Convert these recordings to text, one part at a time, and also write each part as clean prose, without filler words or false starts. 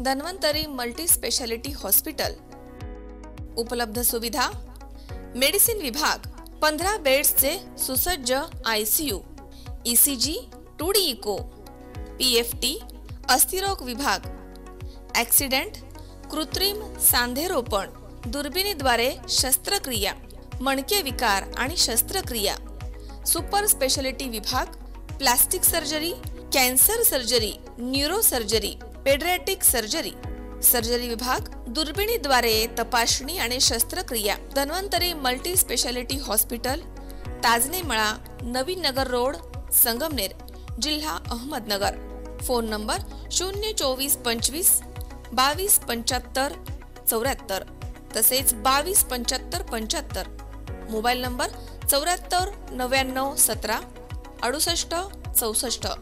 Dhanvantari multi speciality hospital. उपलब्ध सुविधा: medicine विभाग, 15 बेड्सचे सुसज्ज ICU, ECG, 2D echo, PFT, अस्थिरोग विभाग, ॲक्सिडेंट, कृत्रिम सांधेरोपण, दुर्बिणीद्वारे शस्त्रक्रिया, मणके विकार आणि शस्त्रक्रिया, सुपर स्पेशालिटी विभाग, plastic surgery, cancer surgery, neuro surgery, paediatric surgery, surgery विभाग, दुर्बिणीद्वारे तपासणी आणि शस्त्रक्रिया। Dhanvantari multi speciality hospital, Tajne मळा, नवीन नगर रोड, संगमनेर, जिल्हा अहमदनगर। फोन नंबर 02425 2275 74, तसेच 2275 75। Mobile number 74 99 17 68 64।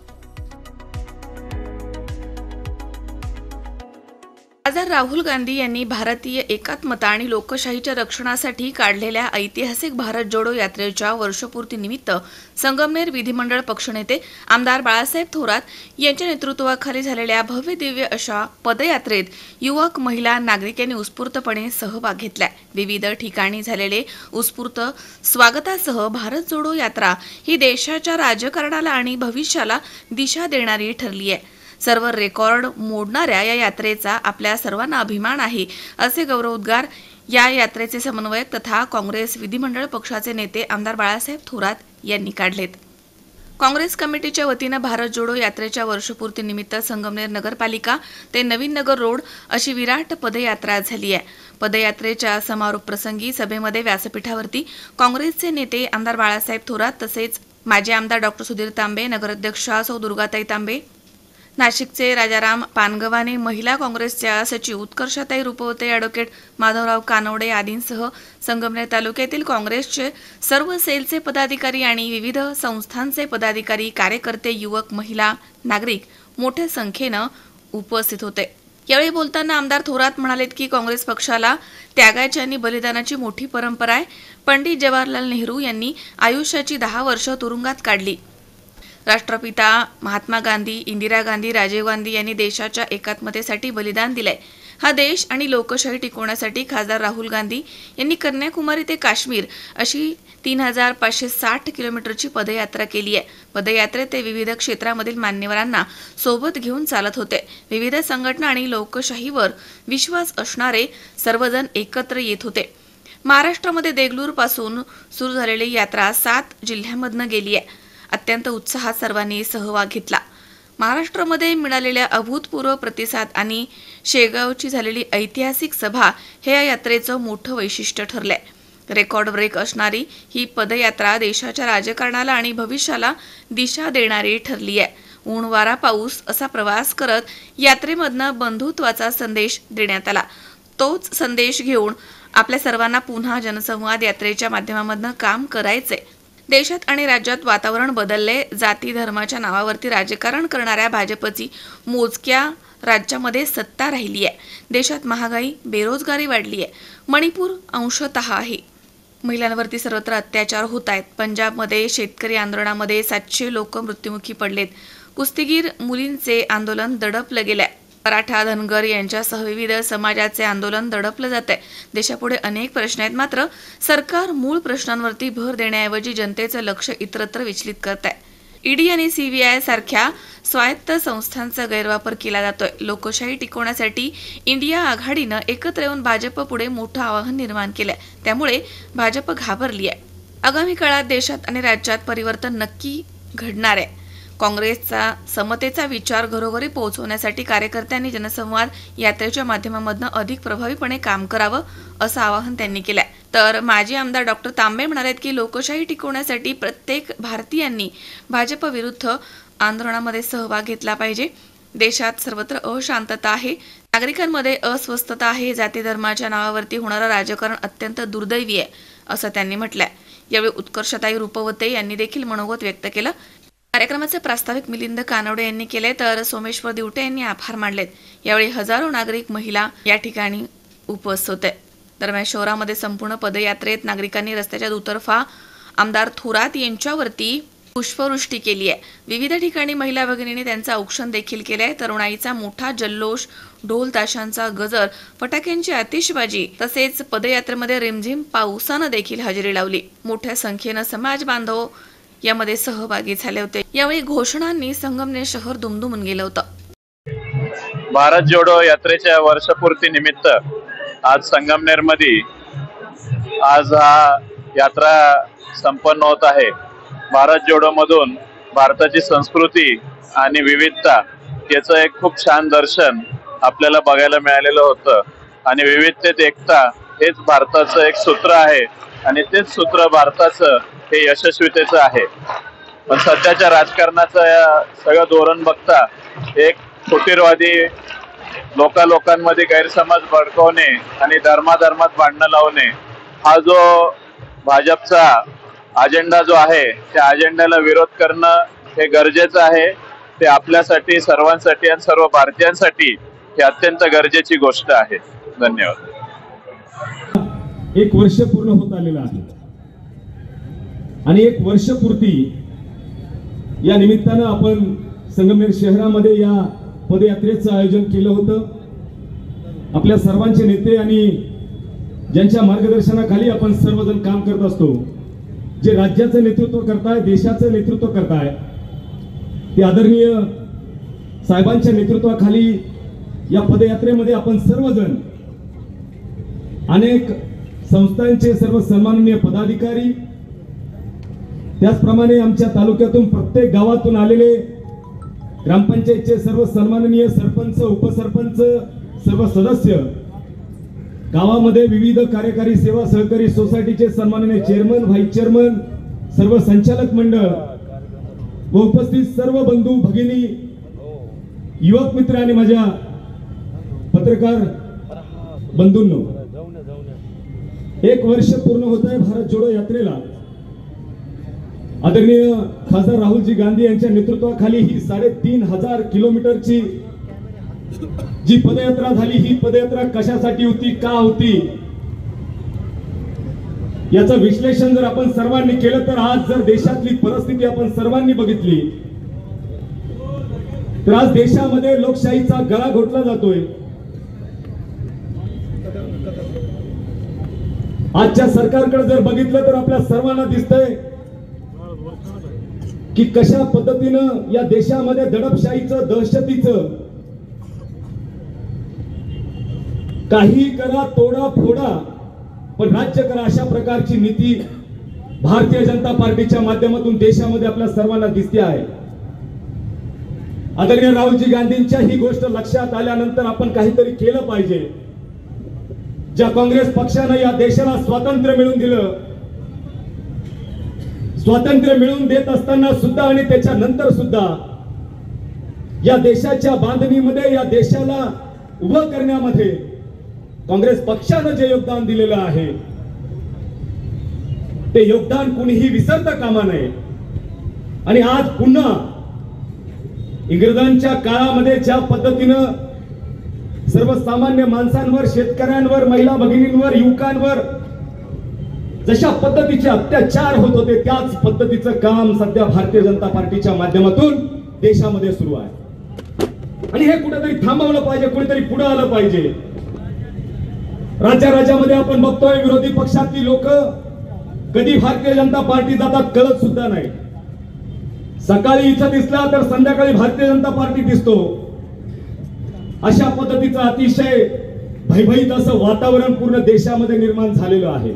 खासदार राहुल गांधी यांनी भारतीय एकात्मता आणि लोकशाहीच्या रक्षणासाठी काढलेल्या ऐतिहासिक भारत जोडो यात्रेच्या वर्षपूर्तीनिमित्त संगमनेर विधिमंडळ पक्षनेते आमदार बाळासाहेब थोरात यांच्या नेतृत्वाखाली झालेल्या भव्य दिव्य अशा पदयात्रेत युवक, महिला, नागरिक यांनी उत्स्फूर्तपणे सहभाग घेतला। विविध ठिकाणी झालेले उत्स्फूर्त स्वागतासह भारत जोडो यात्रा ही देशाच्या राजकारणाला आणि भविष्याला दिशा देणारी ठरली आहे। सर्व रेकॉर्ड मोडणाऱ्या या यात्रेचा आपल्या सर्वांना अभिमान आहे, असे गौरवोद्गार या यात्रेचे समन्वयक तथा काँग्रेस विधिमंडळ पक्षाचे नेते आमदार बाळासाहेब थोरात यांनी काढलेत। काँग्रेस कमिटीच्या वतीनं भारत जोडो यात्रेच्या वर्षपूर्तीनिमित्त संगमनेर नगरपालिका ते नवीन नगर रोड अशी विराट पदयात्रा झाली आहे। पदयात्रेच्या समारोप प्रसंगी सभेमध्ये व्यासपीठावरती काँग्रेसचे नेते आमदार बाळासाहेब थोरात, तसेच माजी आमदार डॉ. सुधीर तांबे, नगराध्यक्षा सौ दुर्गाताई तांबे, नाशिकचे राजाराम पानगव्हाणे, महिला काँग्रेसच्या सचिव उत्कर्षाताई रुपवते, ॲडव्होकेट माधवराव कानवडे आदींसह संगमनेर तालुक्यातील काँग्रेसचे सर्व सेलचे पदाधिकारी आणि विविध संस्थांचे पदाधिकारी, कार्यकर्ते, युवक, महिला, नागरिक मोठ्या संख्येनं उपस्थित होते। यावेळी बोलताना आमदार थोरात म्हणालेत की काँग्रेस पक्षाला त्यागाची आणि बलिदानाची मोठी परंपरा आहे। पंडित जवाहरलाल नेहरू यांनी आयुष्याची 10 वर्ष तुरुंगात काढली। राष्ट्रपिता महात्मा गांधी, इंदिरा गांधी, राजीव गांधी यांनी देशाच्या एकात्मतेसाठी बलिदान दिले। हा देश आणि लोकशाही टिकवण्यासाठी खासदार राहुल गांधी यांनी कन्याकुमारी ते काश्मीर अशी 3560 किलोमीटरची पदयात्रा केली आहे। पदयात्रेत ते विविध क्षेत्रामधील मान्यवरांना सोबत घेऊन चालत होते। विविध संघटना आणि लोकशाहीवर विश्वास असणारे सर्वजण एकत्र येत होते। महाराष्ट्रामध्ये देगलूर पासून सुरू झालेली यात्रा 7 जिल्ह्यांमधून गेली आहे। अत्यंत उत्साहात सर्वांनी सहभाग घेतला। महाराष्ट्रामध्ये मिळालेल्या अभूतपूर्व प्रतिसाद आणि शेगावची झालेली ऐतिहासिक सभा हे या यात्रेचं मोठं वैशिष्ट्य ठरलंय। रेकॉर्ड ब्रेक असणारी ही पदयात्रा देशाच्या राजकारणाला आणि भविष्याला दिशा देणारी ठरली आहे। ऊन वारा पाऊस असा प्रवास करत यात्रेमधनं बंधुत्वाचा संदेश देण्यात आला। तोच संदेश घेऊन आपल्या सर्वांना पुन्हा जनसंवाद यात्रेच्या माध्यमामधनं काम करायचंय। देशात आणि राज्यात वातावरण बदलले। जाती धर्माच्या नावावरती राजकारण करणाऱ्या भाजपची मोजक्या राज्यामध्ये सत्ता राहिली आहे। देशात महागाई, बेरोजगारी वाढली आहे। मणिपूर अंशतः आहे। महिलांवरती सर्वत्र अत्याचार होत आहेत। पंजाबमध्ये शेतकरी आंदोलनामध्ये 700 लोक मृत्युमुखी पडलेत। कुस्तीगीर मुलींचे आंदोलन दडपलं गेलंय। मराठा, धनगर यांच्यासह विविध समाजाचे आंदोलन दडपलं जात आहे। देशापुढे अनेक प्रश्न आहेत, मात्र सरकार मूळ प्रश्नांवरती भर देण्याऐवजी जनतेचं लक्ष इतरत्र विचलित करत आहे। ईडी आणि CBI सारख्या स्वायत्त संस्थांचा गैरवापर केला जातोय। लोकशाही टिकवण्यासाठी इंडिया आघाडीनं एकत्र येऊन भाजप पुढे मोठं आव्हान निर्माण केलंय। त्यामुळे भाजप घाबरली आहे। आगामी काळात देशात आणि राज्यात परिवर्तन नक्की घडणार आहे। काँग्रेसचा समतेचा विचार घरोघरी पोहोचवण्यासाठी कार्यकर्त्यांनी जनसंवाद यात्रेच्या माध्यमामधून अधिक प्रभावीपणे काम करावं, असं आवाहन त्यांनी केलंय। तर माजी आमदार डॉ. तांबे म्हणालेत की लोकशाही टिकवण्यासाठी प्रत्येक भारतीयांनी भाजप विरुद्ध आंदोलनामध्ये सहभाग घेतला पाहिजे। देशात सर्वत्र अशांतता आहे, नागरिकांमध्ये अस्वस्थता आहे। जाती धर्माच्या नावावरती होणारं राजकारण अत्यंत दुर्दैवी आहे, असं त्यांनी म्हटलंय। यावेळी उत्कर्षताई रुपवते यांनी देखील मनोगत व्यक्त केलं। कार्यक्रमाचे प्रास्ताविक मिलिंद कानवडे यांनी केले, तर सोमेश्वर दिवटे यांनी आभार मानलेत। यावेळी हजारो नागरिक, महिला या ठिकाणी उपस्थित होते। दरम्यान शहरामध्ये संपूर्ण पदयात्रेत नागरिकांनी रस्त्याच्या दुतर्फा आमदार थोरात यांच्यावरती पुष्पवृष्टी केली आहे। विविध ठिकाणी महिला भगिनींनी त्यांचं औक्षण देखील केले आहे। तरुणाईचा मोठा जल्लोष, ढोल ताशांचा गजर, फटाक्यांची आतिषबाजी तसेच पदयात्रेमध्ये रिमझिम पावसानं देखील हजेरी लावली। मोठ्या संख्येनं समाज बांधव यामध्ये सहभागी झाले होते। यावेळी घोषणांनी संगमनेर शहर दुमदुमून गेलं होतं। भारत जोडो यात्रेच्या वर्षपूर्ती निमित्त आज संगमनेर मध्ये आज हा यात्रा संपन्न होत आहे। भारत जोडो मधून भारताची संस्कृती आणि विविधता याचं एक खूप छान दर्शन आपल्याला बघायला मिळालेलं होतं आणि विविधतेत एकता हेच भारताचं एक सूत्र आहे आणि तेच सूत्र भारताचं हे यशस्वीतेचं आहे। पण सध्याच्या राजकारणाचं सगळं धोरण बघता एक फुटीरवादी लोकांमध्ये गैरसमज भडकवणे आणि धर्मात भांडणं लावणे हा जो भाजपचा अजेंडा जो आहे त्या अजेंड्याला विरोध करणं हे गरजेचं आहे। ते आपल्यासाठी, सर्वांसाठी आणि सर्व भारतीयांसाठी ही अत्यंत गरजेची गोष्ट आहे। धन्यवाद। एक वर्ष पूर्ण होत आलेलं आहे आणि एक वर्षपूर्ती या निमित्तानं आपण संगमनेर शहरामध्ये या पदयात्रेचं आयोजन केलं होतं। आपल्या सर्वांचे नेते आणि ज्यांच्या मार्गदर्शनाखाली आपण सर्वजण काम करत असतो, जे राज्याचं नेतृत्व करताय, देशाचं नेतृत्व करताय, ते आदरणीय साहेबांच्या नेतृत्वाखाली या पदयात्रेमध्ये आपण सर्वजण अनेक संस्थांचे सर्व सन्माननीय पदाधिकारी, त्याचप्रमाणे आमच्या तालुक्यातून प्रत्येक गावातून आलेले ग्रामपंचायतचे सर्व सन्माननीय सरपंच, उपसरपंच, सर्व सदस्य, गावामध्ये विविध कार्यकारी सेवा सहकारी सोसायटीचे सन्माननीय चेअरमन, व्हाईस चेअरमन, सर्व संचालक मंडळ व उपस्थित सर्व बंधू भगिनी, युवक मित्र आणि माझ्या पत्रकार बंधूंनो, एक वर्ष पूर्ण होत आहे भारत जोडो यात्रेला। आदरणीय खासदार राहुलजी गांधी यांच्या नेतृत्वाखाली ही 3,500 किलोमीटरची जी पदयात्रा झाली, ही पदयात्रा कशासाठी होती, का होती, याचं विश्लेषण जर आपण सर्वांनी केलं तर आज जर देशातली परिस्थिती आपण सर्वांनी बघितली तर आज देशामध्ये लोकशाहीचा गळा घोटला जातोय। आजच्या सरकारकडे जर बघितलं तर आपल्या सर्वांना दिसतंय की कशा पद्धतीनं या देशामध्ये दडपशाहीचं, दहशतीचं, काही करा, तोडा फोडा पण राज्य करा, अशा प्रकारची नीती भारतीय जनता पार्टीच्या माध्यमातून देशामध्ये आपल्या सर्वांना दिसते आहे। आदरणीय राहुलजी गांधींच्या ही गोष्ट लक्षात आल्यानंतर आपण काहीतरी केलं पाहिजे। ज्या काँग्रेस पक्षानं या देशाला स्वातंत्र्य मिळवून दिलं, स्वातंत्र्य मिळवून देत असताना सुद्धा आणि त्याच्यानंतर सुद्धा या देशाच्या बांधणीमध्ये, या देशाला उभं करण्यामध्ये काँग्रेस पक्षानं जे योगदान दिलेलं आहे ते योगदान कुणीही विसरता कामा नये। आणि आज पुन्हा इंग्रजांच्या काळामध्ये ज्या पद्धतीनं सर्वसामान्य माणसांवर, शेतकऱ्यांवर, महिला भगिनींवर, युवकांवर जशा पद्धतीचे अत्याचार होत होते त्याच पद्धतीचं काम सध्या भारतीय जनता पार्टीच्या माध्यमातून देशामध्ये सुरू आहे आणि हे कुठेतरी थांबवलं पाहिजे, कुठेतरी पुढे आलं पाहिजे। राज्यामध्ये आपण बघतोय विरोधी पक्षातली लोक कधी भारतीय जनता पार्टी जातात कळत सुद्धा नाही। सकाळी इथं दिसला तर संध्याकाळी भारतीय जनता पार्टी दिसतो। अशा पद्धतीचं अतिशय भयभीत असं वातावरण पूर्ण देशामध्ये निर्माण झालेलं आहे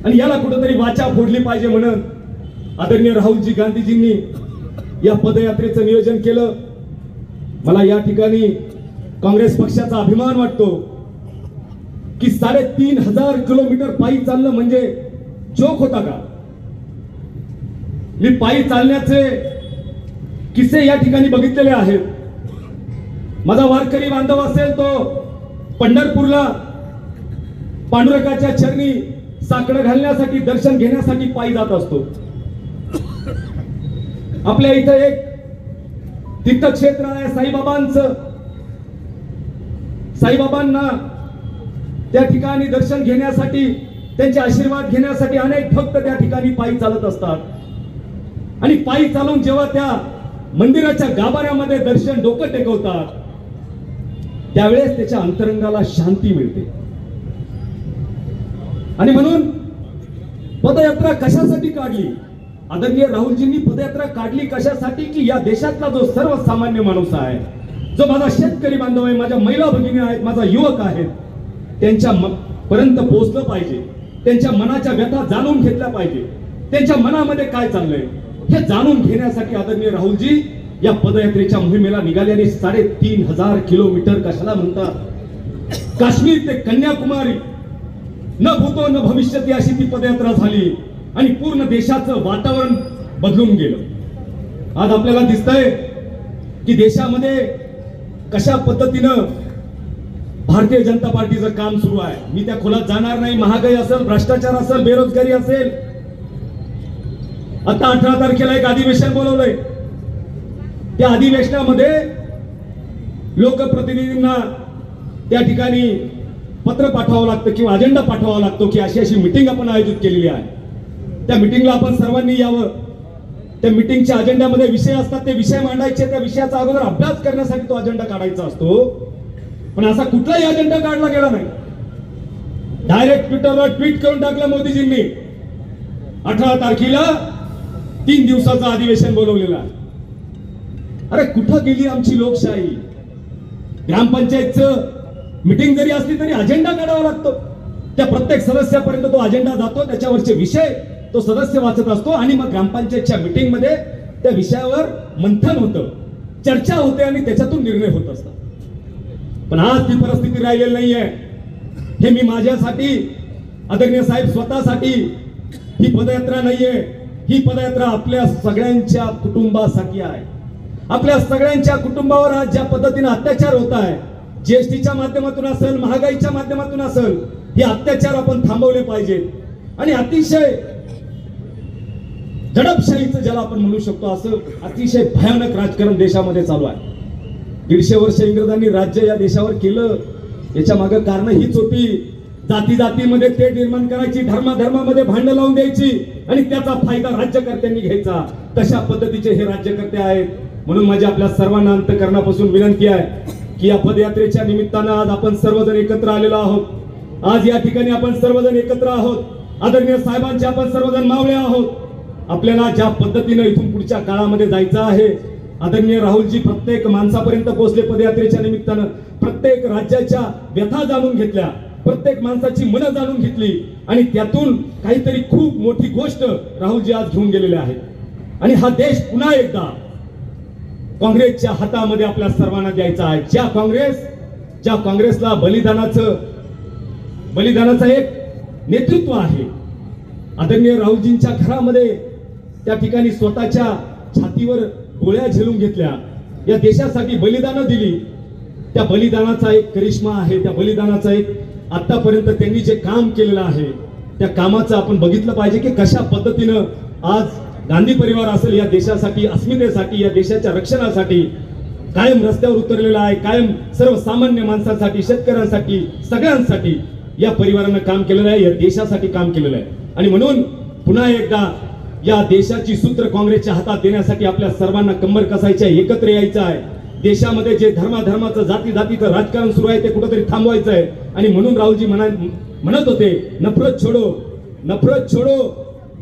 आणि याला कुठेतरी वाचा फोडली पाहिजे म्हणून आदरणीय राहुलजी गांधीजींनी या पदयात्रेचं नियोजन केलं। मला या ठिकाणी काँग्रेस पक्षाचा अभिमान वाटतो की 3,500 किलोमीटर पायी चालणं म्हणजे जोक होता का? मी पायी चालण्याचे किस्से या ठिकाणी बघितलेले आहेत। माझा वारकरी बांधव असेल तो पंढरपूरला पांडुरंगाच्या चरणी साकडं घालण्यासाठी, दर्शन घेण्यासाठी पायी जात असतो। आपल्या इथं एक तीर्थक्षेत्र आहे साईबाबांचं। साईबाबांना त्या ठिकाणी दर्शन घेण्यासाठी, त्यांचे आशीर्वाद घेण्यासाठी अनेक भक्त त्या ठिकाणी पायी चालत असतात। आणि पायी चालून जेव्हा त्या मंदिराच्या गाभाऱ्यामध्ये दर्शन डोकं टेकवतात त्यावेळेस त्याच्या अंतरंगाला शांती मिळते. आणि म्हणून पदयात्रा कशासाठी काढली? आदरणीय राहुलजींनी पदयात्रा काढली कशासाठी की या देशातला जो सर्वसामान्य माणूस आहे, जो माझा शेतकरी बांधव आहे, माझ्या महिला भगिनी आहेत, माझा युवक आहेत, त्यांच्या पर्यंत पोहोचलं पाहिजे, त्यांच्या मनाच्या व्यथा जाणून घेतल्या पाहिजे, त्यांच्या मनामध्ये काय चाललंय हे जाणून घेण्यासाठी आदरणीय राहुलजी या पदयात्रेच्या मोहिमेला निघाले. आणि 3,500 किलोमीटर कशाला म्हणतात, काश्मीर ते कन्याकुमारी, न भूतो न भविष्यती अशी ती पदयात्रा झाली आणि पूर्ण देशाचं वातावरण बदलून गेलं. आज आपल्याला दिसतंय की देशामध्ये कशा पद्धतीनं भारतीय जनता पार्टीचं काम सुरू आहे. मी त्या खोलात जाणार नाही. महागाई असेल, भ्रष्टाचार असेल, बेरोजगारी असेल. आता 18 तारखेला एक अधिवेशन बोलवलंय. त्या अधिवेशनामध्ये लोकप्रतिनिधींना त्या ठिकाणी पत्र पाठवावं लागतं किंवा अजेंडा पाठवावा लागतो की अशी अशी मीटिंग आपण आयोजित केलेली आहे, त्या मीटिंगला आपण सर्वांनी यावं. त्या मीटिंगच्या अजेंड्यामध्ये विषय असतात, ते विषय मांडायचे, त्या विषयाचा अगोदर अभ्यास करण्यासाठी तो अजेंडा काढायचा असतो. पण असा कुठलाही अजेंडा काढला गेला नाही. डायरेक्ट ट्विटरवर ट्विट करून टाकलं मोदीजींनी, 18 तारखेला 3 दिवसाचं अधिवेशन बोलवलेलं आहे. अरे कुठं गेली आमची लोकशाही? ग्रामपंचायतचं मीटिंग जरी असली तरी अजेंडा काढावा लागतो. त्या प्रत्येक सदस्यापर्यंत तो अजेंडा जातो, त्याच्यावरचे विषय तो सदस्य वाचत असतो आणि मग ग्रामपंचायतच्या मीटिंग मध्ये त्या विषयावर मंथन होतं, चर्चा होते आणि त्याच्यातून निर्णय होत असतात. पण आज ती परिस्थिती राहिलेली नाहीये. हे मी माझ्यासाठी, आदरणीय साहेब स्वतःसाठी ही पदयात्रा नाहीये. ही पदयात्रा आपल्या सगळ्यांच्या कुटुंबासाठी आहे. आपल्या सगळ्यांच्या कुटुंबावर आज ज्या पद्धतीने अत्याचार होत आहे, जीएसटीच्या माध्यमातून असेल, महागाईच्या माध्यमातून असेल, हे अत्याचार आपण थांबवले पाहिजेत. आणि अतिशय दडपशाहीचं ज्याला आपण म्हणू शकतो असं अतिशय भयानक राजकारण देशामध्ये चालू आहे. 150 वर्ष इंग्रजांनी राज्य या देशावर केलं. याच्या मागे कारण हीच होती, जाती जातीमध्ये ते निर्माण करायची, धर्माधर्मामध्ये भांडण लावून द्यायची आणि त्याचा फायदा राज्यकर्त्यांनी घ्यायचा. तशा पद्धतीचे हे राज्यकर्ते आहेत. म्हणून माझी आपल्या सर्वांना अंतःकरणापासून विनंती आहे की या पदयात्रेच्या निमित्तानं आज आपण सर्वजण एकत्र आलेलो आहोत. आज या ठिकाणी आपण सर्वजण एकत्र आहोत. आदरणीय साहेबांचे आपण सर्वजण मावळे आहोत. आपल्याला ज्या पद्धतीनं इथून पुढच्या काळामध्ये जायचं आहे, आदरणीय राहुलजी प्रत्येक माणसापर्यंत पोहोचले पदयात्रेच्या निमित्तानं. प्रत्येक राज्याच्या व्यथा जाणून घेतल्या, प्रत्येक माणसाची मनं जाणून घेतली आणि त्यातून काहीतरी खूप मोठी गोष्ट राहुलजी आज घेऊन गेलेले आहेत. आणि हा देश पुन्हा एकदा काँग्रेसच्या हातामध्ये आपल्या सर्वांना द्यायचा आहे. ज्या काँग्रेसला बलिदानाचं एक नेतृत्व आहे. आदरणीय राहुलजींच्या घरामध्ये त्या ठिकाणी स्वतःच्या छातीवर गोळ्या झेलून घेतल्या, या देशासाठी बलिदानं दिली. त्या बलिदानाचा एक करिश्मा आहे. त्या बलिदानाचा एक आतापर्यंत त्यांनी जे काम केलेलं आहे त्या कामाचं आपण बघितलं पाहिजे की कशा पद्धतीनं आज गांधी परिवार असेल या देशासाठी, अस्मितेसाठी, या देशाच्या रक्षणासाठी कायम रस्त्यावर उतरलेला आहे. कायम सर्वसामान्य माणसांसाठी, शेतकऱ्यांसाठी, सगळ्यांसाठी या परिवारानं काम केलेलं आहे, या देशासाठी काम केलेलं आहे. आणि म्हणून पुन्हा एकदा या देशाची सूत्र काँग्रेसच्या हातात देण्यासाठी आपल्या सर्वांना कंबर कसायची आहे, एकत्र यायचं आहे. देशामध्ये जे धर्माचं जातीचं राजकारण सुरू आहे ते कुठेतरी थांबवायचं आहे. आणि म्हणून राहुलजी म्हणत होते, नफरत छोडो,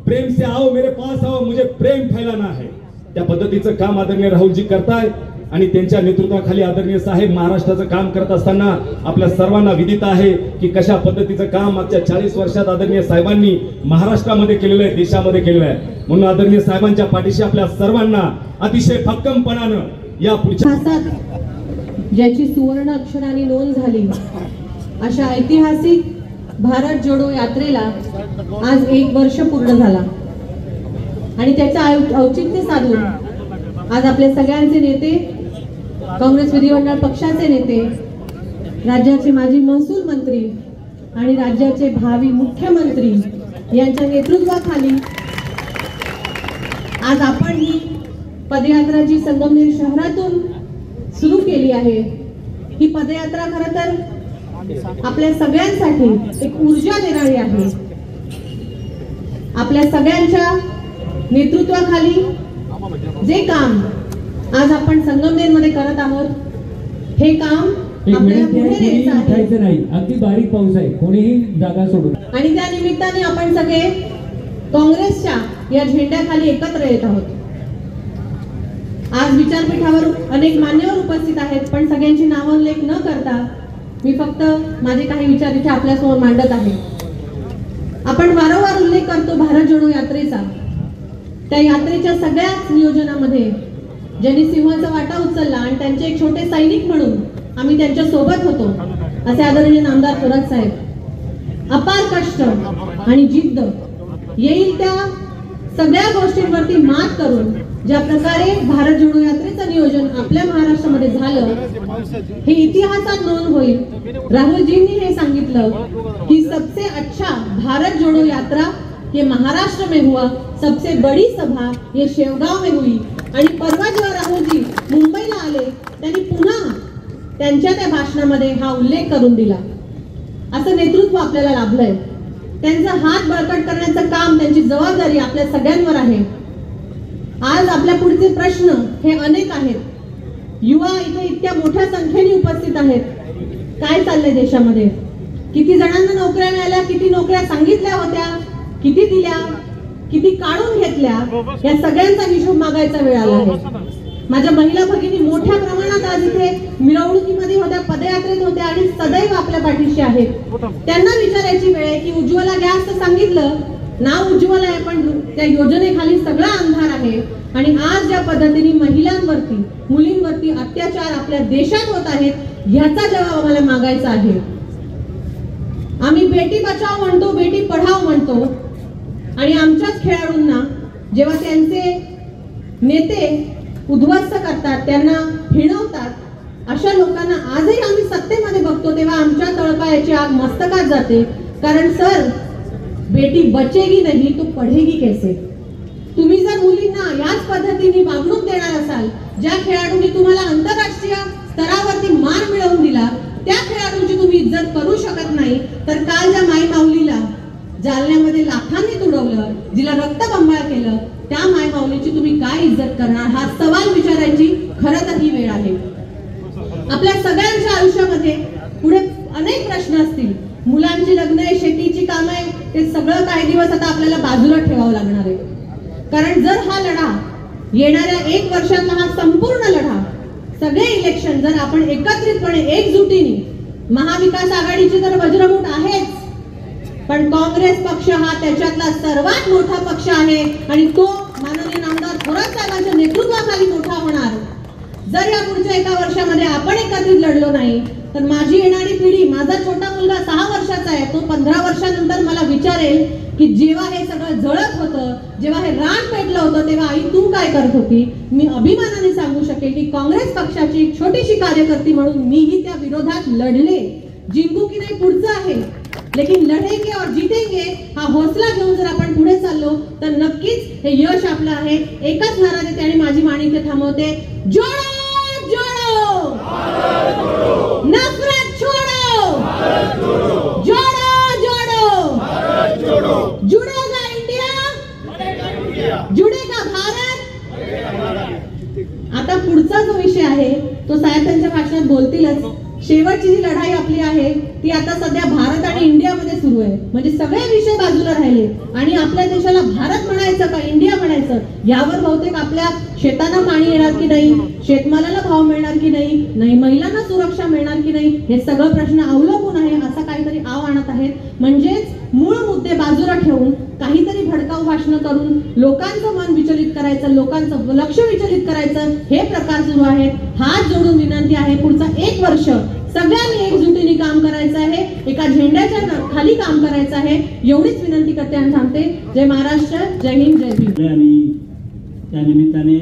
प्रेम से आओ, मेरे पास आओ, मुझे प्रेम फैलाना है. त्या पद्धतीचं काम आदरणीय राहुलजी करतायत आणि त्यांच्या नेतृत्वाखाली आदरणीय साहेब महाराष्ट्राचं काम करत असताना आपल्या सर्वांना विदित आहे की कशा पद्धतीचं काम मागच्या 40 वर्षात आदरणीय साहेबांनी महाराष्ट्रामध्ये केलेलं आहे, देशामध्ये केलेलं आहे. म्हणून आदरणीय साहेबांच्या पाठीशी आपल्या सर्वांना अतिशय भक्कमपणानं या पुढच्या ज्याची सुवर्ण अक्षरांनी नोंद झाली अशा ऐतिहासिक भारत जोडो यात्रेला आज 1 वर्ष पूर्ण झाला. आणि त्याचं औचित्य साधून आज आपले सगळ्यांचे नेते, काँग्रेस विधिमंडळ पक्षाचे नेते, राज्याचे माजी महसूल मंत्री आणि राज्याचे भावी मुख्यमंत्री यांच्या नेतृत्वाखाली आज आपण ही पदयात्रा जी संगमनेर शहरातून सुरू केली आहे, ही पदयात्रा खरं तर आपल्या सगळ्यांसाठी एक ऊर्जा देणारी आहे. आपल्या सगळ्यांच्या नेतृत्वाखाली जे काम आज आपण संगमनेरमध्ये करत आहोत, हे काम आपल्याला पुढे न्यायचं आहे. उठायचं नाही, अगदी बारीक पाऊस आहे, कोणीही जागा सोडून. आणि त्या निमित्ताने आपण सगळे काँग्रेसच्या या झेंड्याखाली एकत्र येत आहोत. आज विचारपीठावर अनेक मान्यवर उपस्थित आहेत, पण सगळ्यांची नावोल्लेख न करता मी फक्त माझे काही विचार इथे आपल्यासमोर मांडत आहे. आपण वारंवार उल्लेख करतो भारत जोडो यात्रेचा. त्या यात्रेच्या सगळ्याच नियोजनामध्ये ज्यांनी सिंहाचा वाटा उचलला आणि त्यांचे एक छोटे सैनिक म्हणून आम्ही त्यांच्या सोबत होतो, असे आदरणीय नामदार थोरात साहेब. अपार कष्ट आणि जिद्द येईल त्या सगळ्या गोष्टींवरती मात करून ज्या प्रकारे भारत जोडो यात्रेचं नियोजन आपल्या महाराष्ट्रामध्ये झालं, हे इतिहासात नोंद होईल. राहुलजींनी हे सांगितलं की सबसे अच्छा भारत जोडो यात्रा ये महाराष्ट्र में हुआ, सबसे बड़ी सभा ये शेवगाव में हुई. आणि परवा जेव्हा राहुलजी मुंबईला आले, त्यांनी पुन्हा त्यांच्या त्या भाषणामध्ये हा उल्लेख करून दिला. असं नेतृत्व आपल्याला लाभलंय. त्यांचा हात बळकट करण्याचं काम, त्यांची जबाबदारी आपल्या सगळ्यांवर आहे. आज आपल्या पुढचे प्रश्न हे अनेक आहेत. युवा इथे इतक्या मोठ्या संख्येने उपस्थित आहेत. काय चाललंय देशामध्ये? किती जणांना नोकऱ्या मिळाल्या, किती नोकऱ्या सांगितल्या होत्या, किती दिल्या, किती काढून घेतल्या, या सगळ्यांचा हिशोब मागायचा वेळ आला आहे. माझ्या महिला भगिनी मोठ्या प्रमाणात आज इथे मिरवणुकीमध्ये होत्या, पदयात्रेत होत्या आणि सदैव आपल्या पाठीशी आहेत. त्यांना विचारायची वेळ आहे की उज्ज्वला गॅस तर सांगितलं, नाव उज्ज्वला आहे, पण त्या योजनेखाली सगळा अंधार आहे. आणि आज ज्या पद्धतीने महिलांवरती, मुलींवरती अत्याचार आपल्या देशात होत आहेत, ह्याचा जबाब आम्हाला मागायचा आहे. आम्ही बेटी बचाव म्हणतो, बेटी पढाव म्हणतो, आणि आमच्याच खेळाडूंना जेव्हा त्यांचे नेते उद्ध्वस्त करतात, त्यांना फिरवतात, अशा लोकांना आजही आम्ही सत्तेमध्ये बघतो, तेव्हा आमच्या तळपायाची आग मस्तकात जाते. कारण सर, बेटी बचेगी नहीं तो पढेगी कैसे? तुम्ही जर मुलींना याच पद्धतीने वागणूक देणार असाल, ज्या खेळाडूंनी तुम्हाला आंतरराष्ट्रीय स्तरावरती मान मिळवून दिला, त्या खेळाडूंची तुम्ही इज्जत करू शकत नाही, तर काल ज्या माई माऊलीला जालन्यामध्ये लाखांनी तुडवलं, जिला रक्तबंबाळ केलं, त्या माय माऊलीची तुम्ही काय इज्जत करणार? हा सवाल विचारायची खरं तर ही वेळ आहे. आपल्या सगळ्यांच्या आयुष्यामध्ये पुढे अनेक प्रश्न असतील. मुलांची लग्न आहे, शेतीची काम आहे, ते सगळं काही दिवस आता आपल्याला बाजूला ठेवावं लागणार आहे. कारण जर हा लढा, येणाऱ्या 1 वर्षातला हा संपूर्ण लढा, सगळे इलेक्शन जर आपण एकत्रितपणे एकजुटीने, महाविकास आघाडीची तर वज्रमूठ आहेच, पण काँग्रेस पक्ष हा त्याच्यातला सर्वात मोठा पक्ष आहे आणि तो माननीय नामदार थोरात साहेबांच्या नेतृत्वाखाली मोठा होणार. जर या पुढच्या 1 वर्षामध्ये आपण एकत्रित लढलो नाही, तर माझी येणारी पिढी, माझा छोटा मुलगा 6 वर्षाचा आहे, तो 15 वर्षानंतर मला विचारेल की जेव्हा हे सगळं जळत होतं, जेव्हा हे रान पेटलं होतं, तेव्हा आई तू काय करत होती? मी अभिमानाने सांगू शकेल की काँग्रेस पक्षाची एक छोटीशी कार्यकर्ती म्हणून मीही त्या विरोधात लढले. जिंकू की नाही पुढचं आहे, लेकिन लढेंगे और जीतेंगे हा हौसला घेऊन जर आपण पुढे चाललो तर नक्कीच हे यश आपलं आहे. एकच नारा देते आणि माझी माणी इथे थांबवते. जोडो जोडो नफरत छोडो, जोडो जोडो, जुड़ेगा इंडिया, जुड़ेगा भारत. आता पुढचा जो विषय आहे तो साहेब त्यांच्या भाषणात बोलतीलच. शेवटची जी लढाई आपली आहे ती आता सध्या भारत आणि इंडियामध्ये सुरू आहे. म्हणजे सगळे विषय बाजूला राहिले आणि आपल्या देशाला भारत म्हणायचं का इंडिया म्हणायचं, यावर बहुतेक आपल्या शेतांना पाणी येणार की नाही, शेतमालाला भाव मिळणार की नाही, महिलांना सुरक्षा मिळणार की नाही, हे सगळं प्रश्न अवलंबून आहे. असा काहीतरी आव आणत आहेत. म्हणजेच मूळ मुद्दे बाजूला ठेवून काहीतरी भडकाऊ भाषण करून लोकांचं मन विचलित करायचं, लोकांचं लक्ष विचलित करायचं, हे प्रकार सुरू आहेत. हात जोडून विनंती आहे, पुढचा 1 वर्ष सगळ्यांनी एकजुटीने काम करायचं आहे, एका झेंड्याच्या खाली काम करायचं आहे. एवढीच विनंती करते आणि थांबते. जय महाराष्ट्र, जय हिंद, जय भीम. आणि त्या निमित्ताने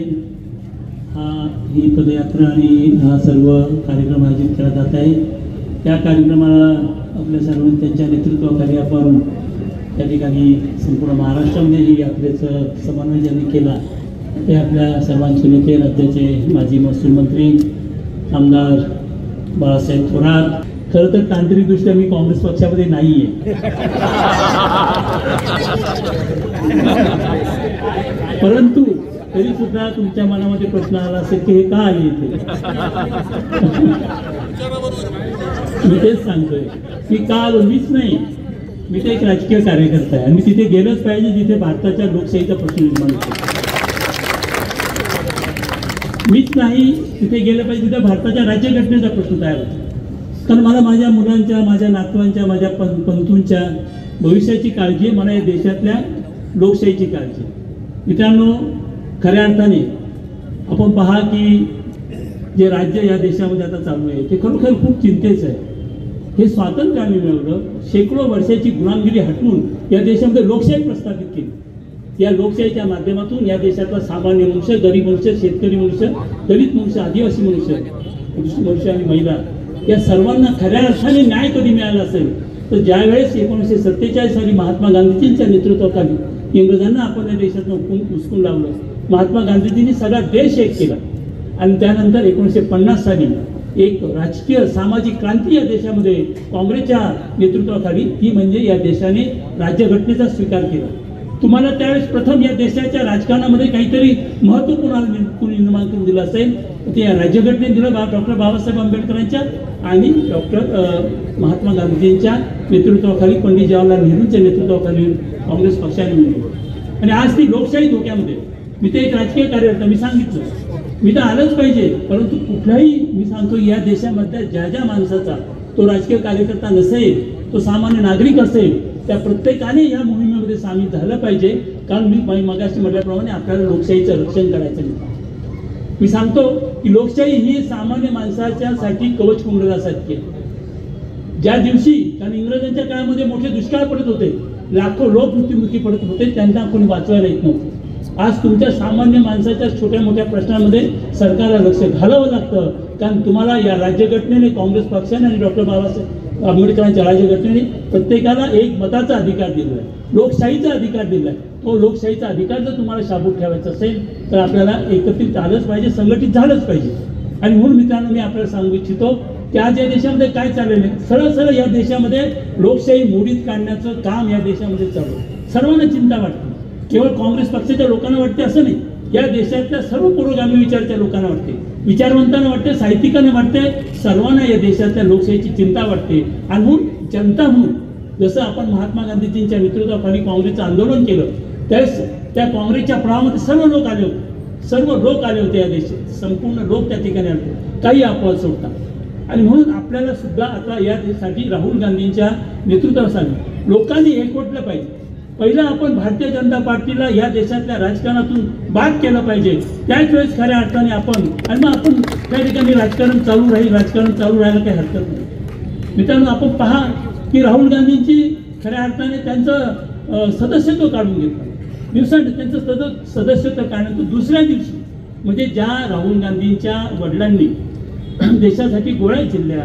ही पदयात्रा आणि हा सर्व कार्यक्रम आयोजित केला जात आहे. त्या कार्यक्रमाला आपल्या सर्वांनी त्यांच्या नेतृत्वाखाली आपण त्या ठिकाणी संपूर्ण महाराष्ट्रामध्ये ही यात्रेचं समन्वय ज्यांनी केला ते आपल्या सर्वांचे नेते, राज्याचे माजी महसूल मंत्री आमदार बाळासाहेब थोरात. खरं तर तांत्रिकदृष्ट्या मी काँग्रेस पक्षामध्ये नाहीये, परंतु तरी सुद्धा तुमच्या मनामध्ये प्रश्न आला असेल की हे का आले इथे. मी तेच सांगतोय की का आलो, मीच नाही, मी तर एक राजकीय कार्यकर्ता आहे आणि मी तिथे गेलंच पाहिजे जिथे भारताच्या लोकशाहीचा प्रश्न निर्माण होतो. मीच नाही, तिथे गेलं पाहिजे तिथे भारताच्या राज्यघटनेचा प्रश्न तयार होतो. कारण मला माझ्या मुलांच्या, माझ्या नातवांच्या, माझ्या पंतूंच्या भविष्याची काळजी आहे, मला या देशातल्या लोकशाहीची काळजी. मित्रांनो, खऱ्या अर्थाने आपण पहा की जे राज्य या देशामध्ये आता चालू आहे ते खरोखर खूप चिंतेचं आहे. हे स्वातंत्र्य आम्ही मिळवलं, शेकडो वर्षाची गुलामगिरी हटवून या देशामध्ये लोकशाही प्रस्थापित केली. या लोकशाहीच्या माध्यमातून या देशातला सामान्य मनुष्य, गरीब मनुष्य, शेतकरी मनुष्य, दलित मनुष्य, आदिवासी मनुष्य आणि महिला या सर्वांना खऱ्या अर्थाने न्याय कधी मिळाला असेल तर ज्यावेळेस 1947 साली महात्मा गांधीजींच्या नेतृत्वाखाली इंग्रजांना आपण या देशातून उचकून लावलं. महात्मा गांधीजींनी सगळा देश एक केला आणि त्यानंतर 1950 साली एक राजकीय सामाजिक क्रांती या देशामध्ये काँग्रेसच्या नेतृत्वाखाली, ती म्हणजे या देशाने राज्यघटनेचा स्वीकार केला. तुम्हाला त्यावेळेस प्रथम या देशाच्या राजकारणामध्ये काहीतरी महत्त्वपूर्ण निर्माण करून दिलं असेल ते या राज्यघटनेने दिलं. डॉक्टर बाबासाहेब आंबेडकरांच्या आणि महात्मा गांधींच्या नेतृत्वाखाली, पंडित जवाहरलाल नेहरूंच्या नेतृत्वाखाली काँग्रेस पक्षाने मिळवलं. आणि आज ती लोकशाही धोक्यामध्ये. मी ते एक राजकीय कार्यकर्ता, मी सांगितलं मी तर आलंच पाहिजे, परंतु कुठलाही, मी सांगतो, या देशामधल्या ज्या माणसाचा तो राजकीय कार्यकर्ता नसेल, तो सामान्य नागरिक असेल, त्या प्रत्येकाने या मोहिमेमध्ये सामील झालं पाहिजे. कारण मी मगाशी म्हटल्याप्रमाणे आपल्याला लोकशाहीचं रक्षण करायचं नाही. मी सांगतो की लोकशाही ही सामान्य माणसाच्यासाठी कवच कुंडलासारखी आहे. ज्या दिवशी, कारण इंग्रजांच्या काळामध्ये मोठे दुष्काळ पडत होते, लाखो लोक मृत्युमुखी पडत होते, त्यांना कोणी वाचवायला येत नव्हतं. आज तुमच्या सामान्य माणसाच्या छोट्या मोठ्या प्रश्नांमध्ये सरकारला लक्ष घालावं लागतं. कारण तुम्हाला या राज्यघटनेने, काँग्रेस पक्षाने आणि डॉक्टर बाबासाहेब आंबेडकरांच्या राज्यघटनेने प्रत्येकाला एक मताचा अधिकार दिला आहे, लोकशाहीचा अधिकार दिला आहे. तो लोकशाहीचा अधिकार जर तुम्हाला शाबूत ठेवायचा असेल तर आपल्याला एकत्रित आलंच पाहिजे, संघटित झालंच पाहिजे. आणि म्हणून मित्रांनो, मी आपल्याला सांगू इच्छितो की आज या देशामध्ये काय चाललेलं आहे, सरळ या देशामध्ये लोकशाही मोडीत काढण्याचं काम या देशामध्ये चालू आहे. सर्वांना चिंता वाटते, केवळ काँग्रेस पक्षाच्या लोकांना वाटते असं नाही, या देशातल्या सर्व पुरोगामी विचाराच्या लोकांना वाटते, विचारवंतांना वाटते, साहित्यिकांना वाटते, सर्वांना या देशातल्या लोकशाहीची चिंता वाटते. आणि म्हणून जनता म्हणून, जसं आपण महात्मा गांधीजींच्या नेतृत्वाखाली काँग्रेसचं आंदोलन केलं त्यावेळेस त्या काँग्रेसच्या प्रवाहामध्ये सर्व लोक आले होते या देशात, संपूर्ण लोक त्या ठिकाणी आले होते, काही अपवाद सोडतात. आणि म्हणून आपल्याला सुद्धा आता यासाठी राहुल गांधींच्या नेतृत्वाखाली लोकांनी एकवटलं पाहिजे. पहिलं आपण भारतीय जनता पार्टीला या देशातल्या राजकारणातून बाद केलं पाहिजे. त्याच वेळेस खऱ्या अर्थाने आपण, आणि मग आपण त्या ठिकाणी राजकारण चालू राहायला काही हरकत नाही. मित्रांनो, आपण पहा की राहुल गांधींची खऱ्या अर्थाने त्यांचं सदस्यत्व काढून घेतलं. दिवसांनी त्यांचं सदस्यत्व काढण्यात दुसऱ्या दिवशी, म्हणजे ज्या राहुल गांधींच्या वडिलांनी देशासाठी गोळ्या झेलल्या,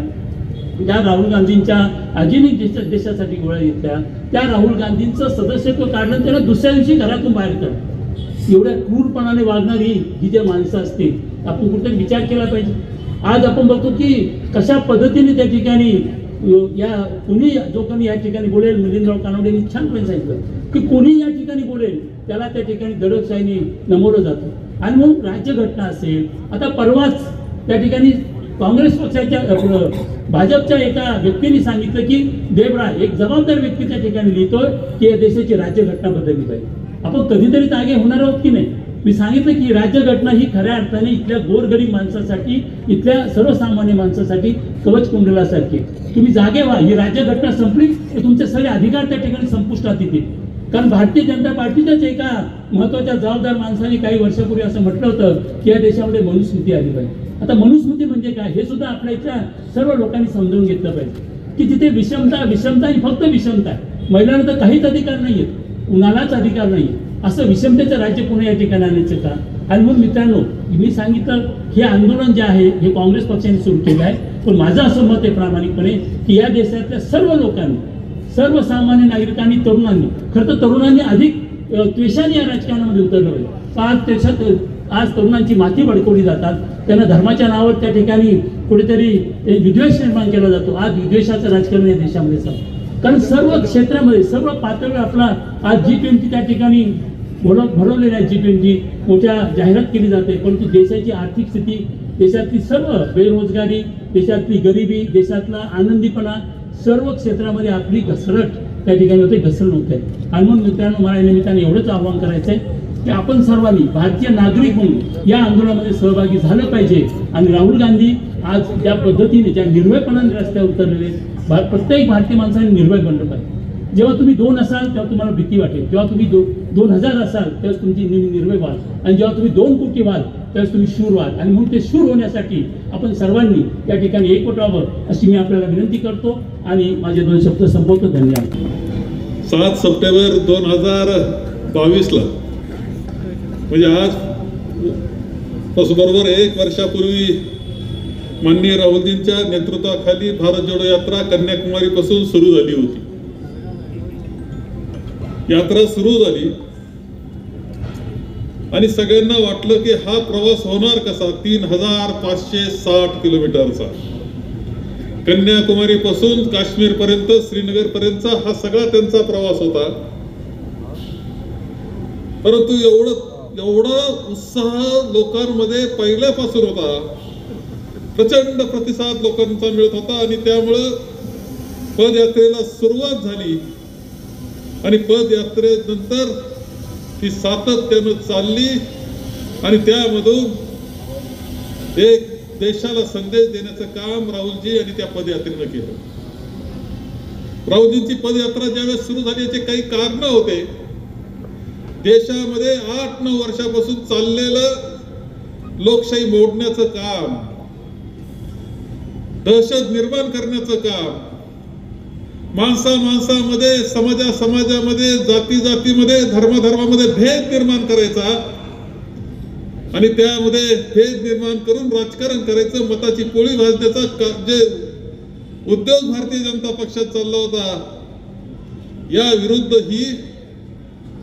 ज्या राहुल गांधींच्या आजीने देशासाठी गोळ्या घेतल्या, त्या राहुल गांधींचं सदस्यत्व काढलं, त्याला दुसऱ्या दिवशी घरातून बाहेर काढलं. एवढ्या क्रूरपणाने वागणारी ही जे माणसं असतील, आपण कुठेतरी विचार केला पाहिजे. आज आपण बघतो की कशा पद्धतीने त्या ठिकाणी जो कोणी या ठिकाणी बोलेल, मिलिंदराव कानवडेंनी छानपणे सांगितलं की कोणी या ठिकाणी बोलेल त्याला त्या ठिकाणी दडपशाहीने नमवलं जातं. आणि म्हणून राज्यघटना असेल, आता परवाच त्या ठिकाणी काँग्रेस पक्षाच्या भाजपच्या एका व्यक्तीने सांगितलं की देवरा, एक जबाबदार व्यक्ती त्या ठिकाणी लिहितोय की या देशाची राज्यघटना बदलली पाहिजे. आपण कधीतरी तागे होणार आहोत की नाही. मी सांगितलं की राज्यघटना ही खऱ्या अर्थाने इथल्या गोरगरीब माणसासाठी, इथल्या सर्वसामान्य माणसासाठी कवच कुंडलासारखी. तुम्ही जागे व्हा, ही राज्यघटना संपली तर तुमचे सगळे अधिकार त्या ठिकाणी संपुष्टात येतील. कारण भारतीय जनता पार्टीच्याच एका महत्वाच्या जबाबदार माणसाने काही वर्षापूर्वी असं म्हटलं होतं की या देशामध्ये मनुस्मृती आली पाहिजे. आता मनुस्मृती म्हणजे काय हे सुद्धा आपल्या इथल्या सर्व लोकांनी समजून घेतलं पाहिजे की तिथे विषमता आणि फक्त विषमता आहे. महिलांना तर काहीच अधिकार नाहीये, कुणालाच अधिकार नाही, असं विषमतेचं राज्य पुणे या ठिकाणी आणायचं का. आणि म्हणून मित्रांनो, मी सांगितलं हे आंदोलन जे आहे हे काँग्रेस पक्षाने सुरू केलं आहे, पण माझं असं मत आहे प्रामाणिकपणे की या देशातल्या सर्व लोकांनी, सर्वसामान्य नागरिकांनी, तरुणांनी, खरं तर तरुणांनी अधिक त्वेषाने या राजकारणामध्ये उतरलं पाहिजे. आज तरुणांची माथी भडकवली जातात, त्यांना धर्माच्या नावावर त्या ठिकाणी कुठेतरी विद्वेष निर्माण केला जातो. आज विद्वेषाचं राजकारण या देशामध्ये चालतं. कारण सर्व क्षेत्रामध्ये, सर्व पातळीवर आपला आज G20 त्या ठिकाणी भरवलेल्या G20 मोठ्या जाहिरात केली जाते, परंतु देशाची आर्थिक स्थिती, देशातली सर्व बेरोजगारी, देशातली गरिबी, देशातला आनंदीपणा सर्व क्षेत्रामध्ये आपली घसरट त्या ठिकाणी होते, घसरण होते. आणि म्हणून मित्रांनो, मला या निमित्ताने एवढंच आवाहन करायचं आहे की आपण सर्वांनी भारतीय नागरिक म्हणून या आंदोलनामध्ये सहभागी झालं पाहिजे. आणि राहुल गांधी आज ज्या पद्धतीने, ज्या निर्भयपणाने रस्त्यावर उतरलेले, प्रत्येक भारतीय माणसाने निर्भय बनलं पाहिजे. जेव्हा तुम्ही 2 असाल तेव्हा तुम्हाला भीती वाटेल, जेव्हा तुम्ही 2000 असाल तेव्हा तुमची निर्भय व्हाल, आणि जेव्हा तुम्ही 2 कोटी व्हाल त्यावेळेस तुम्ही शूर व्हाल. आणि म्हणून ते शूर होण्यासाठी आपण सर्वांनी या ठिकाणी एकवट व्हावं अशी मी आपल्याला विनंती करतो आणि माझे 2 शब्द संपवतो. धन्यवाद. 7 सप्टेंबर 2022ला म्हणजे आज बरोबर 1 वर्षापूर्वी माननीय राहुलजींच्या नेतृत्वाखाली भारत जोडो यात्रा कन्याकुमारी पासून सुरू झाली होती. यात्रा सुरू झाली आणि सगळ्यांना वाटलं की हा प्रवास होणार कसा. 3560 किलोमीटरचा कन्याकुमारी पासून काश्मीर पर्यंत, श्रीनगर पर्यंतचा हा सगळा त्यांचा प्रवास होता. परंतु एवढा उत्साह लोकांमध्ये पहिल्यापासून होता, प्रचंड प्रतिसाद लोकांचा मिळत होता. आणि त्यामुळं पदयात्रेला सुरुवात झाली आणि पदयात्रेनंतर ती सातत्यानं चालली आणि त्यामधून एक देशाला संदेश देण्याचं काम राहुलजी आणि त्या पदयात्रेनं केलं. राहुलजींची पदयात्रा ज्यावेळेस सुरू झाली याचे काही कारण होते. देशामध्ये 8-9 वर्षापासून चाललेलं लोकशाही मोडण्याचं काम, दहशत निर्माण करण्याचं काम, माणसामध्ये, समाजामध्ये, जातीमध्ये, धर्मामध्ये भेद निर्माण करायचा आणि त्यामध्ये भेद निर्माण करून राजकारण करायचं, मताची पोळी भाजण्याचा जे उद्योग भारतीय जनता पक्षात चालला होता, या विरुद्ध ही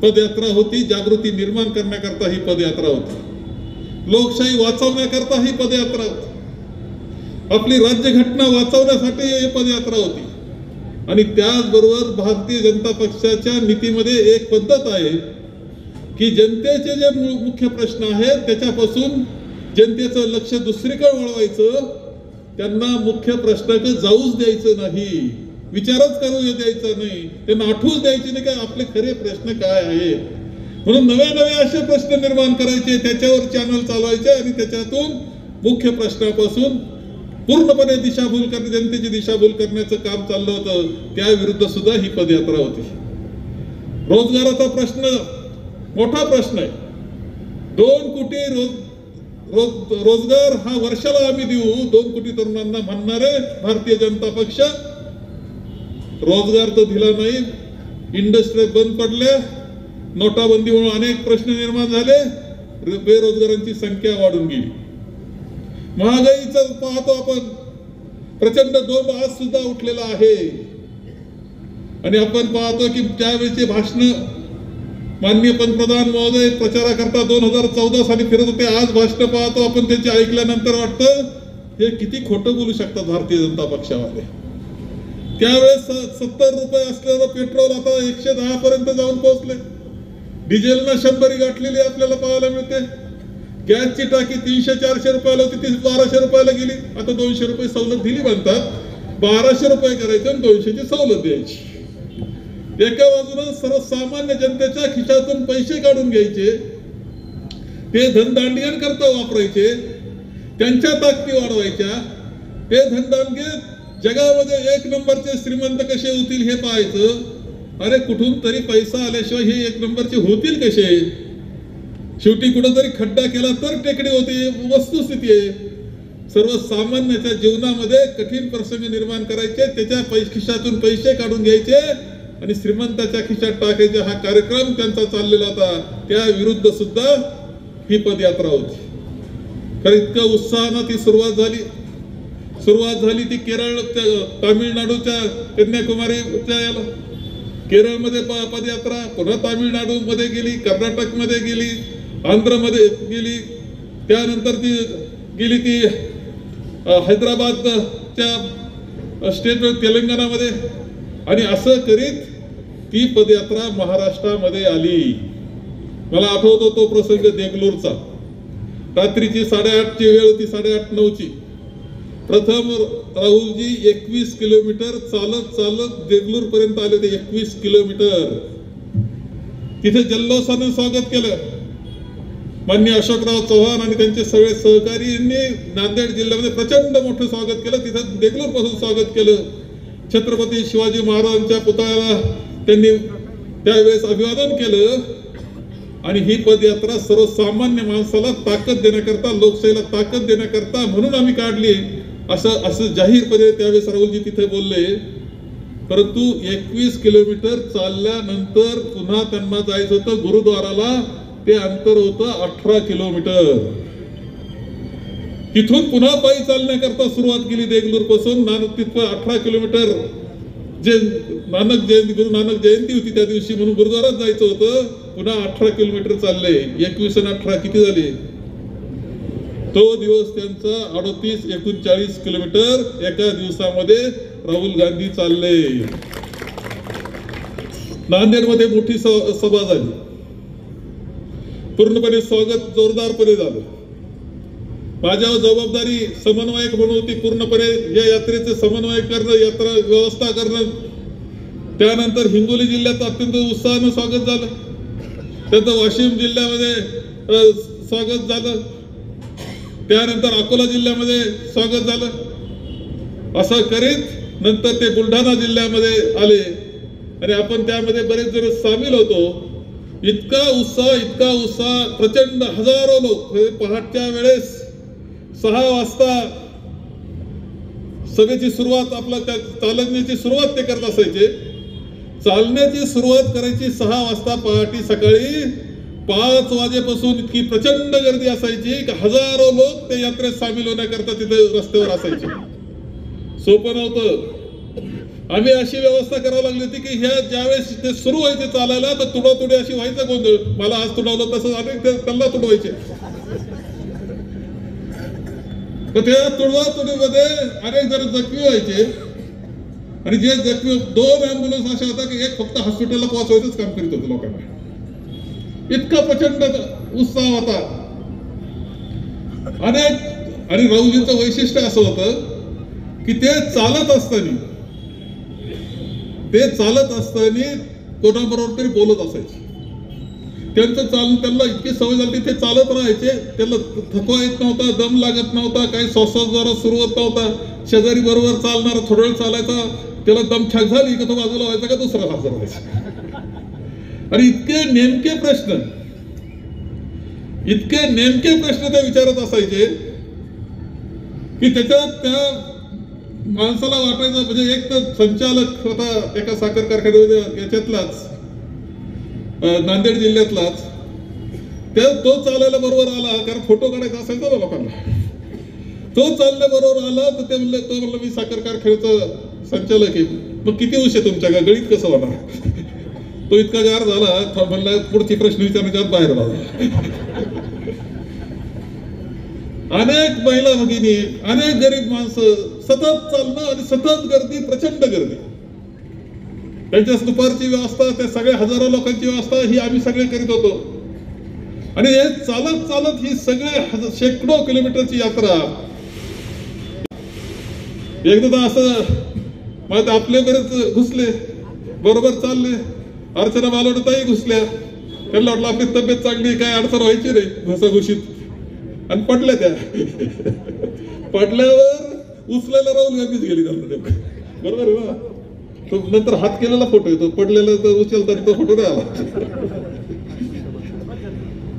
पदयात्रा होती. जागृती निर्माण करण्याकरता ही पदयात्रा होती. लोकशाही वाचवण्याकरता ही पदयात्रा होती. आपली राज्यघटना वाचवण्यासाठी ही पदयात्रा होती. आणि त्याचबरोबर भारतीय जनता पक्षाच्या नीतीमध्ये एक पद्धत आहे की जनतेचे जे मुख्य प्रश्न आहेत त्याच्यापासून जनतेचं लक्ष दुसरीकडे वळवायचं, त्यांना मुख्य प्रश्नाकडे जाऊच द्यायचं नाही, विचारच करू द्यायचा नाही, त्यांना आठवूच द्यायचे नाही की आपले खरे प्रश्न काय आहेत. म्हणून नवे असे प्रश्न निर्माण करायचे, त्याच्यावर चॅनल चालवायचे आणि त्याच्यातून मुख्य प्रश्नापासून पूर्णपणे दिशाभूल करणे, जनतेची दिशाभूल करण्याचं काम चाललं होतं. त्या विरुद्ध सुद्धा ही पदयात्रा होती. रोजगाराचा प्रश्न मोठा प्रश्न आहे. 2 कोटी रोजगार हा वर्षाला आम्ही देऊ, 2 कोटी तरुणांना म्हणणारे भारतीय जनता पक्ष रोजगार तर दिला नाही. इंडस्ट्री बंद पडल्या, नोटाबंदीमुळे अनेक प्रश्न निर्माण झाले, बेरोजगारांची संख्या वाढून गेली. महागाईचं पाहतो आपण, प्रचंड डोंब आज सुद्धा उठलेला आहे. आणि आपण पाहतो की त्यावेळेचे भाषण माननीय पंतप्रधान महोदय प्रचाराकरता 2014 साली फिरत होते. आज भाषण पाहतो आपण त्यांचे, ऐकल्यानंतर वाटतं हे किती खोटं बोलू शकतात भारतीय जनता पक्षावाले. त्यावेळेस 70 रुपये असलेलं पेट्रोल आता 110 पर्यंत जाऊन पोहोचले. डिझेलनं 100 गाठलेली आपल्याला पाहायला मिळते. गॅसची टाकी 300-400 रुपयाला होती, ती 1200 रुपयाला गेली. आता 200 रुपये सवलत दिली म्हणतात. 1200 रुपये करायचे आणि 200ची सवलत द्यायची. एका बाजूला सर्वसामान्य जनतेच्या खिशातून पैसे काढून घ्यायचे, ते धनदांडग्यां करता वापरायचे, त्यांच्या ताकदी वाढवायच्या. ते धनदांडगे जगामध्ये 1 नंबरचे श्रीमंत कसे होतील हे पाहायचं. अरे कुठून तरी पैसा आल्याशिवाय हे 1 नंबरचे होतील कसे? शेवटी कुठेतरी खड्डा केला तर टेकडी होते. वस्तुस्थिती आहे. सर्वसामान्याच्या जीवनामध्ये कठीण प्रसंग निर्माण करायचे, त्याच्या खिशातून पैसे काढून घ्यायचे आणि श्रीमंताच्या खिशात टाकायचे. हा कार्यक्रम त्यांचा चाललेला होता. त्या विरुद्ध सुद्धा ही पदयात्रा होती. कारण इतकं उत्साहानं ती सुरुवात झाली. ती केरळ, तामिळनाडूच्या कन्याकुमारीच्या याला, केरळमध्ये पदयात्रा, पुन्हा तामिळनाडूमध्ये गेली, कर्नाटकमध्ये गेली, आंध्रमध्ये गेली, त्यानंतर ती गेली ती हैदराबादच्या स्टेट तेलंगणामध्ये. आणि असं करीत ती पदयात्रा महाराष्ट्रामध्ये आली. मला आठवतो तो प्रसंग देगलूरचा. रात्रीची 8:30ची वेळ होती, 8:30-9ची. प्रथम राहुलजी 21 किलोमीटर चालत चालत देगलूर पर्यंत आले होते. 21 किलोमीटर. तिथे जल्लोषानं स्वागत केलं. माननीय अशोकराव चव्हाण आणि त्यांचे सगळे सहकारी यांनी नांदेड जिल्ह्यामध्ये प्रचंड मोठं स्वागत केलं. तिथं देगलूर पासून स्वागत केलं. छत्रपती शिवाजी महाराजांच्या पुतळ्याला त्यांनी त्यावेळेस अभिवादन केलं. आणि ही पदयात्रा सर्वसामान्य माणसाला ताकद देण्याकरता, लोकशाहीला ताकद देण्याकरता म्हणून आम्ही काढली असं जाहीरपणे त्यावेळेस राहुलजी तिथे बोलले. परंतु 21 किलोमीटर चालल्यानंतर पुन्हा त्यांना जायचं होतं गुरुद्वाराला. ते अंतर होतं 18 किलोमीटर. तिथून पुन्हा पायी चालण्याकरता सुरुवात केली देगलूर पासून. तिथं 18 किलोमीटर जे नानक जयंती, गुरु नानक जयंती होती त्या दिवशी म्हणून गुरुद्वारात जायचं होतं. पुन्हा 18 किलोमीटर चालले. 21 आणि 18 किती झाले? तो दिवस त्यांचा 38-39 किलोमीटर एका दिवसामध्ये राहुल गांधी चालले. नांदेडमध्ये मोठी सभा झाली. पूर्णपणे स्वागत जोरदारपणे झालं. माझ्यावर जबाबदारी समन्वयक म्हणून होती. पूर्णपणे या यात्रेचे समन्वय करणं, यात्रा व्यवस्था करणं. त्यानंतर हिंगोली जिल्ह्यात अत्यंत उत्साहानं स्वागत झालं. त्यानंतर वाशिम जिल्ह्यामध्ये स्वागत झालं. त्यानंतर अकोला जिल्ह्यामध्ये स्वागत झालं. असं करीत नंतर ते बुलढाणा जिल्ह्यामध्ये आले आणि आपण त्यामध्ये बरेच जण सामील होतो. इतका उत्साह, प्रचंड हजारो लोक. पहाटच्या वेळेस 6 वाजता सभेची सुरुवात, आपला चालण्याची सुरुवात ते करत असायचे. चालण्याची सुरुवात करायची 6 वाजता पहाटे. सकाळी 5 वाजेपासून इतकी प्रचंड गर्दी असायची की हजारो लोक त्या यात्रेत सामील होण्याकरता तिथे रस्त्यावर असायचे. सोपं नव्हतं. आम्ही अशी व्यवस्था करावी लागली होती की ह्या ज्यावेळेस ते सुरू व्हायचे चालायला तर तुडातुडी अशी व्हायचं गोंधळ. मला आज तुडवलं तसं अनेक त्यांना तुडवायचे. तर त्या तुडवातुडीमध्ये अनेक जण जखमी व्हायचे. आणि जे जखमी 2 ॲम्ब्युलन्स अशा होत्या की एक फक्त हॉस्पिटलला पोहोचवायचंच काम करीत होते लोकांना. इतका प्रचंड उत्साह होता. आणि राहुलजींचं वैशिष्ट्य असं होतं की ते चालत असताना कोणाबरोबर तरी बोलत असायचे. त्यांचं चालून त्यांना इतकी सवय झाली ते चालत राहायचे. त्यांना थकवा येत नव्हता, दम लागत नव्हता, काही श्वासोच्छ्वास सुरू होत नव्हता. शेजारी बरोबर चालणार, थोडा वेळ चालायचा, त्याला दमछाक झाली की तो बाजूला व्हायचा का दुसरा हजर व्हायचा. आणि इतके नेमके प्रश्न ते विचारत असायचे की त्याच्यात त्या माणसाला वाटायचं म्हणजे एक तर संचालक होता एका साखर कारखान्यामध्ये याच्यातलाच, नांदेड जिल्ह्यातलाच. तो चालायला बरोबर आला, कारण फोटो काढायचा असायचा ना लोकांना. तो चालल्या बरोबर आला तर तो म्हणलं मी साखर कारखान्याचा संचालक आहे. मग किती उशीर तुमच्या का गणित कसं होणार? तो इतका गार झाला म्हणला पुढची प्रश्न विचारण्याच्या बाहेर आला. अनेक महिला भगिनी, अनेक गरीब माणसं, सतत चालणं आणि सतत गर्दी, प्रचंड गर्दी. त्यांच्या दुपारची व्यवस्था, त्या सगळ्या हजारो लोकांची व्यवस्था ही आम्ही सगळे करीत होतो. आणि हे चालत चालत ही सगळे शेकडो किलोमीटरची यात्रा. एकदा असं मग आपले बरेच घुसले, बरोबर चालले. अर्चना बालोडताही घुसल्या. त्यांना वाटलं आपली तब्येत चांगली, काय अडचण व्हायची नाही घुसाघुशीत. आणि पडल्या त्या. पडल्यावर उचलायला राहुल गांधीच गेली त्यांना. बरोबर आहे ना? तो नंतर हात केलेला फोटो येतो, पडलेला तर उचलताना तो फोटो नाही आला.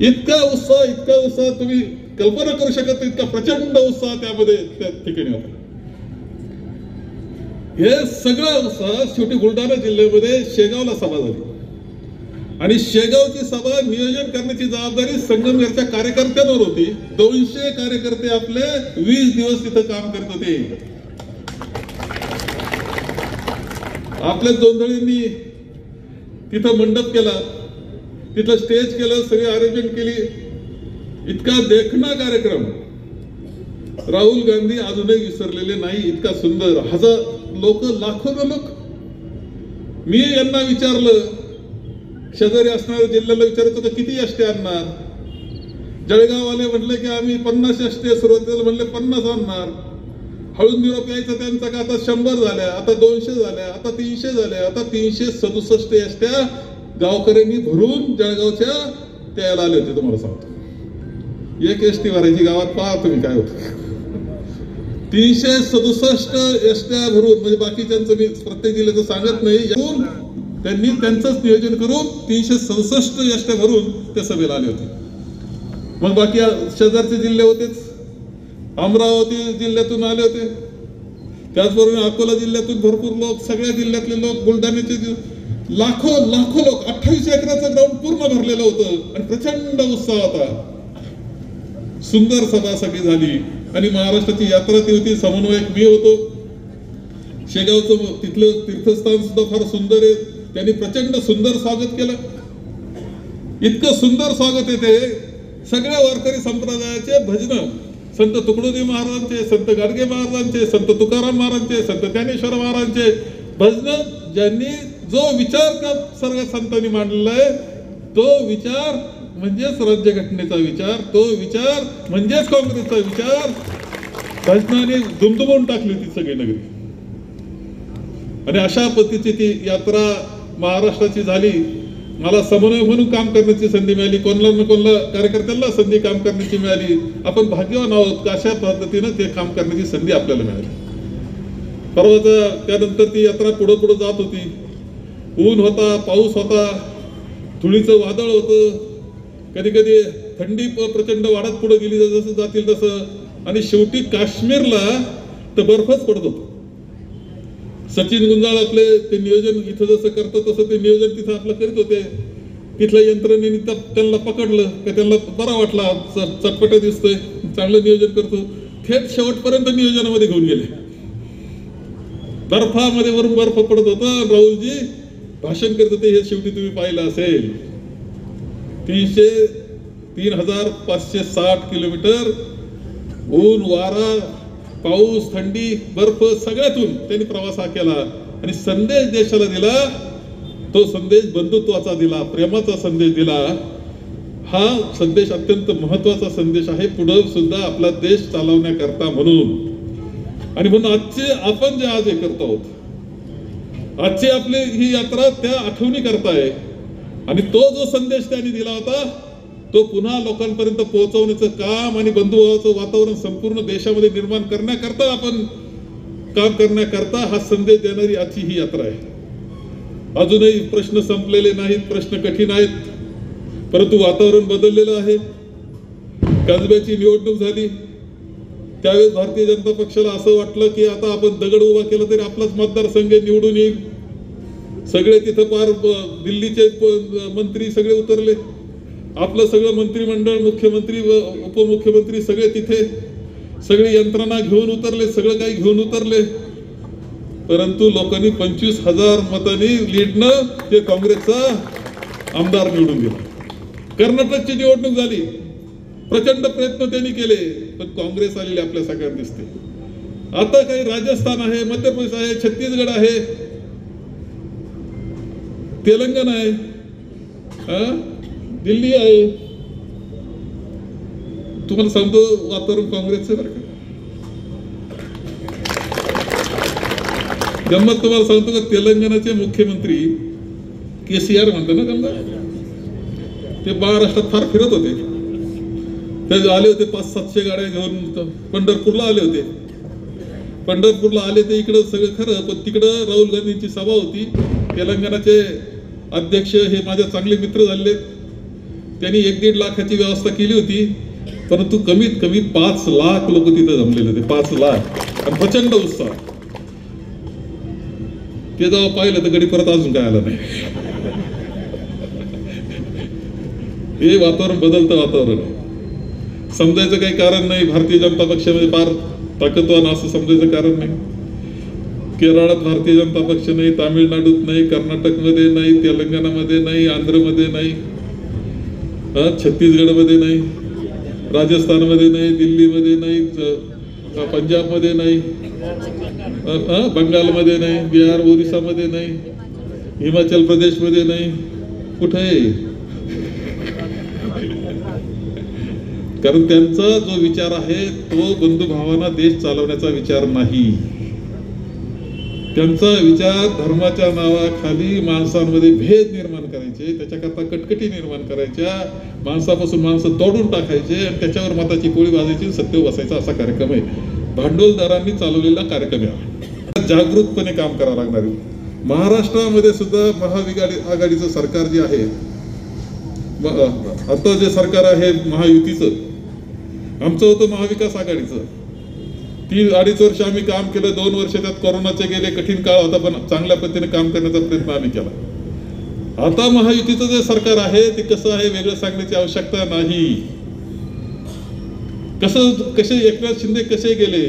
इतका उत्साह तुम्ही कल्पना करू शकत नाही. इतका प्रचंड उत्साह त्यामध्ये त्या ठिकाणी होता. हे सगळा उत्साह शेवटी बुलढाणा जिल्ह्यामध्ये शेगावला सभा झाली. आणि शेगावची सभा नियोजन करण्याची जबाबदारी संगमनेरच्या कार्यकर्त्यांवर होती. 200 कार्यकर्ते आपले 20 दिवस तिथं काम करत होते. आपल्या जोंधळींनी तिथं मंडप केला, तिथं स्टेज केलं, सगळे आयोजन केली. इतका देखणा कार्यक्रम राहुल गांधी अजूनही विसरलेले नाही. इतका सुंदर, हजार लोक, लाखो लोक. मी यांना विचारलं शेजारी असणाऱ्या जिल्ह्याला विचारत होतं किती एसटी आणणार. जळगाववाले म्हटले की आम्ही 50 एसटी, सुरुवातीला म्हणले 50 आणणार. हळून निरोप यायचा त्यांचा का आता 100 झाल्या, आता 200 झाल्या, आता 300 झाल्या, आता 367 एसट्या गावकऱ्यांनी भरून जळगावच्या त्याला आले होते. तुम्हाला सांगतो, एक एसटी भरायची गावात, पहा तुम्ही काय होतं. 367 एसट्या भरून, म्हणजे बाकीच्यांचं मी प्रत्येक जिल्ह्याचं सांगत नाही, त्यांनी त्यांचंच नियोजन करून 367 एसट्या भरून त्या सभेला आले होते. मग बाकी शेजारचे जिल्हे होतेच, अमरावती जिल्ह्यातून आले होते, त्याचबरोबर अकोला जिल्ह्यातून भरपूर लोक, सगळ्या जिल्ह्यातले लोक, बुलढाण्याचे लाखो लोक, 28 एकराचं ग्राउंड पूर्ण भरलेलं होतं आणि प्रचंड उत्साह होता. सुंदर सभा सगळी झाली आणि महाराष्ट्राची यात्रा ती होती. समन्वयक मी होतो. शेगावचं तिथलं तीर्थस्थान सुद्धा फार सुंदर आहे. त्यांनी प्रचंड सुंदर स्वागत केलं. इतकं सुंदर स्वागत आहे ते सगळ्या वारकरी संप्रदायाचे भजन, संत तुकडोजी महाराजांचे, संत गाडगे महाराजांचे, संत तुकाराम महाराजांचे, संत ज्ञानेश्वर महाराजांचे भजन, ज्यांनी जो विचार त्या सर्व संतांनी मांडलेला आहे, तो विचार म्हणजेच राज्यघटनेचा विचार, तो विचार म्हणजेच काँग्रेसचा विचार, भजनाने दुमदुमवून टाकली होती सगळी नगरी. आणि अशा पद्धतीची ती यात्रा महाराष्ट्राची झाली. मला समन्वय म्हणून काम करण्याची संधी मिळाली. कोणाला ना कोणाला कार्यकर्त्यांना संधी काम करण्याची मिळाली. आपण भाग्यवान आहोत, अशा पद्धतीनं ते काम करण्याची संधी आपल्याला मिळाली. परवा त्यानंतर ती यात्रा पुढे पुढे जात होती. ऊन होता, पाऊस होता, धुळीचं वादळ होतं, कधी कधी थंडी प्रचंड वाढत पुढे गेली जसं जातील तसं, आणि शेवटी काश्मीरला तर बर्फच पडत होतं. सचिन गुंजाळ आपले ते नियोजन इथं जसं करतो तसं ते नियोजन तिथं आपलं करीत होते. तिथल्या यंत्रणेने त्यांना पकडलं का त्यांना बरा वाटला, चटपट दिसतोय, चांगलं नियोजन करतो. थेट शेवटपर्यंत नियोजनामध्ये घेऊन गेले. बर्फामध्ये वरून बर्फ पडत होता. राहुलजी भाषण करत होते, हे शेवटी तुम्ही पाहिलं असेल. 3,560 किलोमीटर ऊन, वारा, पाऊस, थंडी, बर्फ सगळ्यातून त्यांनी प्रवास हा केला आणि संदेश देशाला दिला. तो संदेश बंधुत्वाचा दिला, प्रेमाचा संदेश दिला. हा संदेश अत्यंत महत्वाचा संदेश आहे पुढे सुद्धा आपला देश चालवण्याकरता म्हणून. आणि म्हणून आजचे आपण जे आज हे करतो आहोत, आजची आपली ही यात्रा त्या आठवणी करताय. आणि तो जो संदेश त्यांनी दिला होता तो पुन्हा लोकांपर्यंत पोहोचवण्याचं काम आणि बंधुभावाचं वातावरण संपूर्ण देशामध्ये निर्माण करण्याकरता आपण काम करण्याकरता हा संदेश देणारी आजची ही यात्रा आहे. अजूनही प्रश्न संपलेले नाहीत, प्रश्न कठीण आहेत, परंतु वातावरण बदललेलं आहे. कसब्याची निवडणूक झाली त्यावेळेस भारतीय जनता पक्षाला असं वाटलं की आता आपण दगड उभा केला तरी आपलाच मतदारसंघ निवडून येईल. सगळे तिथं पार दिल्लीचे मंत्री सगळे उतरले, आपलं सगळं मंत्रिमंडळ, मुख्यमंत्री व उपमुख्यमंत्री सगळे तिथे, सगळी यंत्रणा घेऊन उतरले, सगळं काही घेऊन उतरले. परंतु लोकांनी 25,000 मतांनी लीडनं ते काँग्रेसचा आमदार निवडून दिला. कर्नाटकची निवडणूक झाली, प्रचंड प्रयत्न त्यांनी केले, पण काँग्रेस आलेली आपल्या सगळ्यांना दिसते. आता काही राजस्थान आहे, मध्य प्रदेश आहे, छत्तीसगड आहे, तेलंगणा आहे, दिल्ली आहे. तुम्हाला सांगतो वातावरण काँग्रेसचं बरं का. गंमत तुम्हाला सांगतो का, तेलंगणाचे मुख्यमंत्री KCR म्हणतो ना त्यांना, ते महाराष्ट्रात फार फिरत होते. ते आले होते 500-700 गाड्या घेऊन पंढरपूरला आले होते. पंढरपूरला आले ते इकडं सगळं खरं, पण तिकडं राहुल गांधींची सभा होती. तेलंगणाचे अध्यक्ष हे माझे चांगले मित्र झाले, त्यांनी 1-1.5 लाखाची व्यवस्था केली होती. परंतु कमीत कमी 5 लाख लोक तिथे जमलेले होते, 5 लाख, आणि प्रचंड उत्साह. ते जेव्हा पाहिलं तर गडी परत अजून काय आलं नाही. हे वातावरण बदलतं वातावरण आहे. समजायचं काही कारण नाही. भारतीय जनता पक्षामध्ये फार ताकदवान असं समजायचं कारण नाही. केरळात भारतीय जनता पक्ष नाही, तामिळनाडूत नाही, कर्नाटकमध्ये नाही, तेलंगणामध्ये नाही, आंध्रमध्ये नाही, छत्तीसगडमध्ये नाही, राजस्थानमध्ये नाही, दिल्लीमध्ये नाही, पंजाबमध्ये नाही, बंगालमध्ये नाही, बिहार ओरिसामध्ये नाही, हिमाचल प्रदेशमध्ये नाही, कुठे आहे? कारण त्यांचा जो विचार आहे तो बंधुभावांना देश चालवण्याचा विचार नाही. त्यांचा विचार धर्माच्या नावाखाली माणसांमध्ये भेद निर्माण करायचे, त्याच्याकरता कटकटी निर्माण करायच्या, माणसापासून माणसं तोडून टाकायचे आणि त्याच्यावर मताची पोळी वाजायची, सत्य बसायचा असा कार्यक्रम आहे. भांडवलदारांनी चालवलेला कार्यक्रम आहे. जागृतपणे काम करावं लागणार आहे. महाराष्ट्रामध्ये सुद्धा महाआघाडीचं सरकार जे आहे, आता जे सरकार आहे महायुतीचं, आमचं होतं महाविकास आघाडीचं. 3-2.5 वर्ष आम्ही काम केलं. 2 वर्ष त्यात कोरोनाचे गेले, कठीण काळ होता, पण चांगल्या पद्धतीने काम करण्याचा प्रयत्न आम्ही केला. आता महायुतीचं जे सरकार आहे ते कसं आहे वेगळं सांगण्याची आवश्यकता नाही. कसे एकनाथ शिंदे कसे गेले,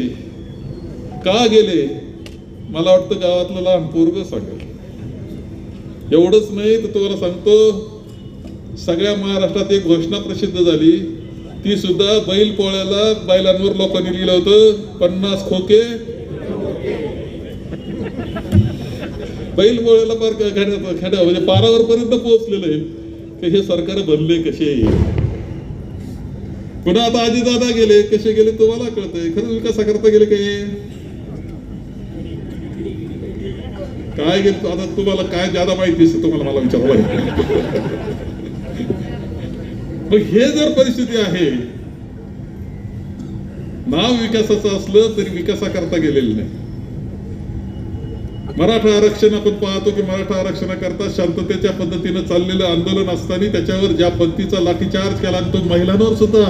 का गेले, मला वाटतं गावातलं लहान पोरग सांगेल. एवढंच नाही तर तुम्हाला सांगतो, सगळ्या महाराष्ट्रात एक घोषणा प्रसिद्ध झाली, ती सुद्धा बैल पोळ्याला बैलांवर लोकांनी लिहिलं होतं 50 खोके. बैल पोळ्याला पार खेड्या म्हणजे पारावर पर्यंत पोहोचलेलं आहे की हे सरकार बनले कसे. पुन्हा आता अजितदादा गेले, कसे गेले तुम्हाला कळतंय. खरंच विकासाकरता गेले काय गेले. आता तुम्हाला काय ज्यादा माहिती असतं तुम्हाला मला विचारावं. मग हे जर परिस्थिती आहे, नाव विकासाचं असलं तरी विकासाकरता गेलेलं नाही. मराठा आरक्षण आपण पाहतो की मराठा आरक्षणाकरता शांततेच्या पद्धतीनं चाललेलं आंदोलन असताना त्याच्यावर ज्या पद्धतीचा लाठीचार्ज केला, तो महिलांवर सुद्धा,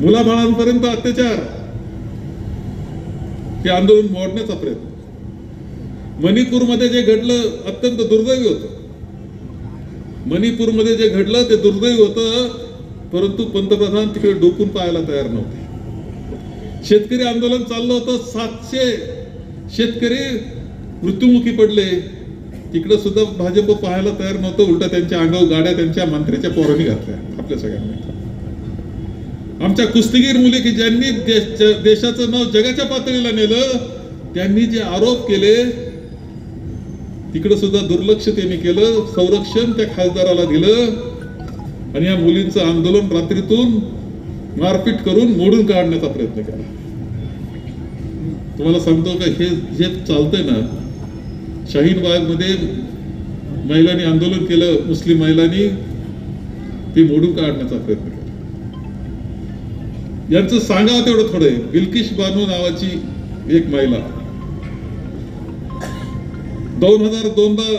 मुलाबाळांपर्यंत अत्याचार, ते आंदोलन मोडण्याचा प्रयत्न. मणिपूरमध्ये जे घडलं अत्यंत दुर्दैवी होतं. मणिपूरमध्ये जे घडलं ते दुर्दैवी होतं, परंतु पंतप्रधान तिकडे डोकून पाहायला तयार नव्हते. शेतकरी आंदोलन चाललं होतं, 700 शेतकरी मृत्युमुखी पडले, तिकडे सुद्धा भाजप पाहायला तयार नव्हतं. उलटा त्यांच्या अंगावर गाड्या त्यांच्या मंत्र्याच्या पोरांनी घातल्या. आपल्या सगळ्यांना आमच्या कुस्तीगीर मुली की ज्यांनी देशाचं नाव जगाच्या पातळीला नेलं, त्यांनी जे आरोप केले तिकडे सुद्धा दुर्लक्ष त्यांनी केलं. संरक्षण त्या खासदाराला दिलं आणि या मुलींचं आंदोलन रात्रीतून मारपीट करून मोडून काढण्याचा प्रयत्न केला. तुम्हाला सांगतो का हे चालतंय ना. शाहीन बागमध्ये महिलांनी आंदोलन केलं, मुस्लिम महिलांनी, ते मोडून काढण्याचा प्रयत्न केला. यांचं सांगावं तेवढं थोडं आहे. बिल्किश बानो नावाची एक महिला 2002ला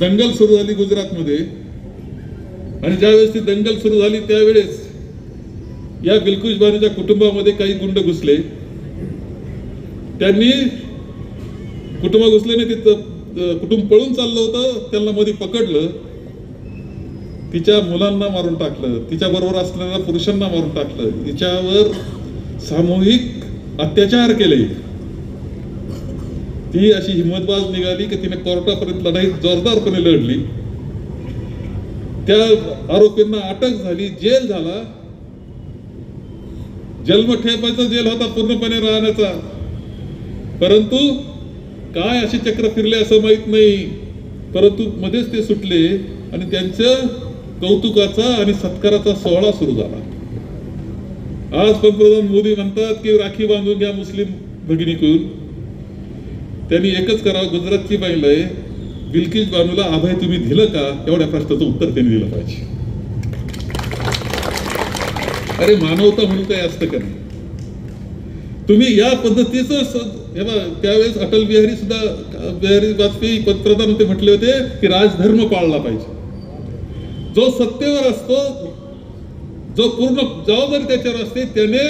दंगल सुरू झाली गुजरातमध्ये, आणि ज्यावेळेस ती दंगल सुरू झाली त्यावेळेस या बिल्किश बानोच्या कुटुंबामध्ये काही गुंड घुसले. त्यांनी कुटुंब घुसल्याने तिथं कुटुंब पळून चाललं होतं, त्यांना मध्ये पकडलं, तिच्या मुलांना मारून टाकलं, तिच्या बरोबर असलेल्या पुरुषांना मारून टाकलं, तिच्यावर सामूहिक अत्याचार केले. ती अशी हिम्मतबाज निघाली की तिने कोर्टापर्यंत लढाई जोरदारपणे लढली. त्या आरोपींना अटक झाली, जेल झाला. जन्मठेपाचा जेल होता पूर्णपणे राहण्याचा, परंतु काय असे चक्र फिरले असं माहित नाही, परंतु मध्येच ते सुटले आणि त्यांचं कौतुकाचा आणि सत्काराचा सोहळा सुरू झाला. आज पंतप्रधान मोदी म्हणतात की राखी बांधून घ्या मुस्लिम भगिनीकडून. त्यांनी एकच करावं, गुजरातची महिला आहे बिल्किश बानोला अभय तुम्ही दिलं का, एवढ्या प्रश्नाचं उत्तर त्यांनी दिलं पाहिजे. अरे मानवता म्हणून काही असतं का नाही. तुम्ही या पद्धतीचं त्यावेळेस अटल बिहारी वाजपेयी पंतप्रधान होते, म्हटले होते की राजधर्म पाळला पाहिजे. जो सत्तेवर असतो, जो पूर्ण जबाबदारी त्याच्यावर असते, त्याने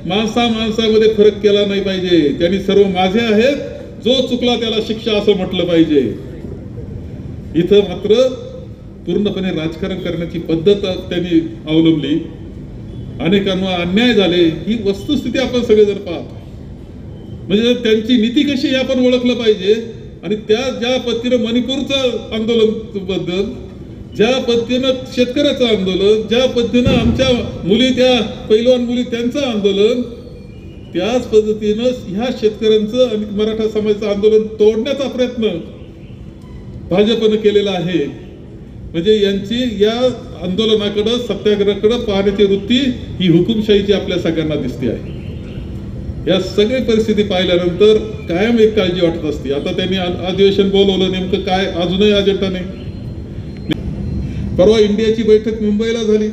माणसामध्ये फरक केला नाही पाहिजे. त्यांनी सर्व माझे आहेत, जो चुकला त्याला शिक्षा असं म्हटलं पाहिजे. इथं मात्र पूर्णपणे राजकारण करण्याची पद्धत त्यांनी अवलंबली. अनेकांना अन्याय झाले, ही वस्तुस्थिती आपण सगळेजण पाहतो. म्हणजे त्यांची नीती कशी हे आपण ओळखलं पाहिजे. आणि त्या ज्या पद्धतीनं मणिपूरचं आंदोलन बद्दल, ज्या पद्धतीनं शेतकऱ्याचं आंदोलन, ज्या पद्धतीनं आमच्या मुली, त्या पैलवान मुली, त्यांचं आंदोलन, त्याच पद्धतीनं ह्या शेतकऱ्यांचं आणि मराठा समाजाचं आंदोलन तोडण्याचा प्रयत्न भाजपनं केलेला आहे. म्हणजे यांची या आंदोलनाकडे सत्याग्रहाकडे पाहण्याची वृत्ती ही हुकुमशाहीची आपल्या सगळ्यांना दिसते आहे. या सगळी परिस्थिती पाहिल्यानंतर कायम एक काळजी वाटत असते. आता त्यांनी अधिवेशन बोलवलं, नेमकं काय अजूनही अजेंडा नाही. परवा इंडियाची बैठक मुंबईला झाली,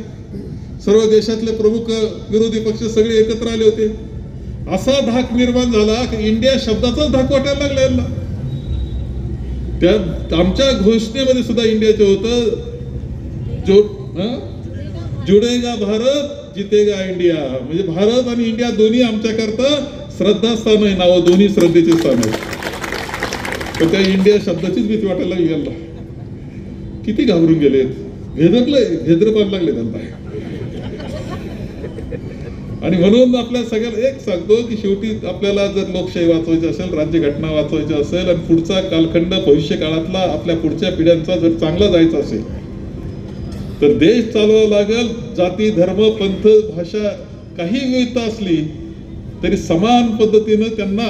सर्व देशातले प्रमुख विरोधी पक्ष सगळे एकत्र आले होते. असा धाक निर्माण झाला की इंडिया शब्दाचाच धाक वाटायला लागला यांना. त्या आमच्या घोषणेमध्ये सुद्धा इंडियाचं होतं, जुडेगा भारत जितेगा इंडिया. म्हणजे भारत आणि इंडिया दोन्ही आमच्याकरता श्रद्धास्थान आहे, नाव दोन्ही श्रद्धेचे स्थान आहे. तर त्या इंडिया शब्दाचीच भीती वाटायला लागली यांना. किती घाबरून गेलेत, भेद्रपान लागले त्यांना. आणि म्हणून आपल्या सगळ्यांना एक सांगतो की शेवटी आपल्याला जर लोकशाही वाचवायची असेल, राज्यघटना वाचवायची असेल आणि पुढचा कालखंड भविष्य काळातला आपल्या पुढच्या पिढ्यांचा जर चांगला जायचा असेल तर देश चालवावा लागेल. जाती, धर्म, पंथ, भाषा काही विविधता असली तरी समान पद्धतीनं त्यांना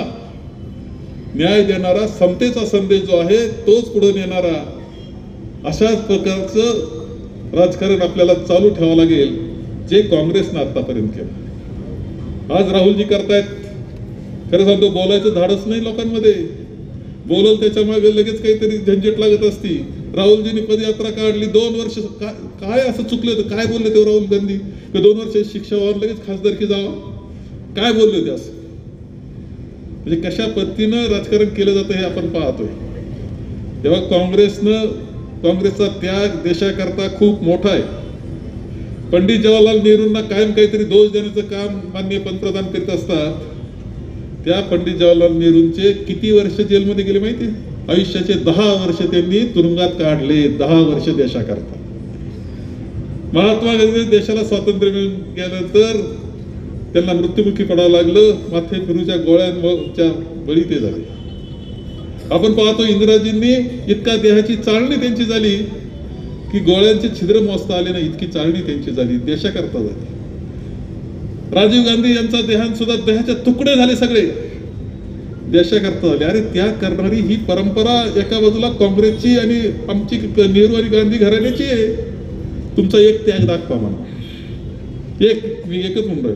न्याय देणारा, समतेचा संदेश जो आहे तोच पुढे नेणारा अशाच प्रकारचं राजकारण आपल्याला चालू ठेवावं लागेल, जे काँग्रेसनं आतापर्यंत केलं. आज राहुलजी करतायत. खरं सांगतो, बोलायचं धाडस नाही लोकांमध्ये. बोलल त्याच्यामुळे लगेच काहीतरी झंझट लागत असती. राहुलजींनी पदयात्रा काढली, 2 वर्ष काय असं चुकले होते, काय बोलले ते राहुल गांधी की 2 वर्ष शिक्षा व्हावं, लगेच खासदारकी जावं, काय बोलले होते असं. म्हणजे कशा पद्धतीनं राजकारण केलं जातं हे आपण पाहतोय. तेव्हा काँग्रेसचा त्याग देशाकरता खूप मोठा आहे. पंडित जवाहरलाल नेहरूंना कायम काहीतरी दोष देण्याचं काम माननीय पंतप्रधान करीत असतात. त्या पंडित जवाहरलाल नेहरूंचे किती वर्ष जेलमध्ये गेले माहिती आहे? आयुष्याचे 10 वर्ष त्यांनी तुरुंगात काढले. 10 वर्ष देशाकरता. महात्मा गांधी देशाला स्वातंत्र्य मिळून गेल्यानंतर त्यांना मृत्युमुखी पडावं लागलं. माथे फिरूच्या गोळ्यांच्या बळी ते झाले. आपण पाहतो इंग्रजींनी इतका देहाची चाळणी त्यांची झाली की गोळ्यांचे छिद्र मोजता आले नाही, इतकी चाळणी त्यांची झाली, देशाकरता झाली. राजीव गांधी यांचा देहांत सुद्धा देहाचे तुकडे झाले, सगळे देशाकरता झाले. अरे त्याग करणारी ही परंपरा एका बाजूला काँग्रेसची आणि आमची नेहरू आणि गांधी घराण्याची आहे. तुमचा एक त्याग दाखवा मला. मी एकच म्हणतोय,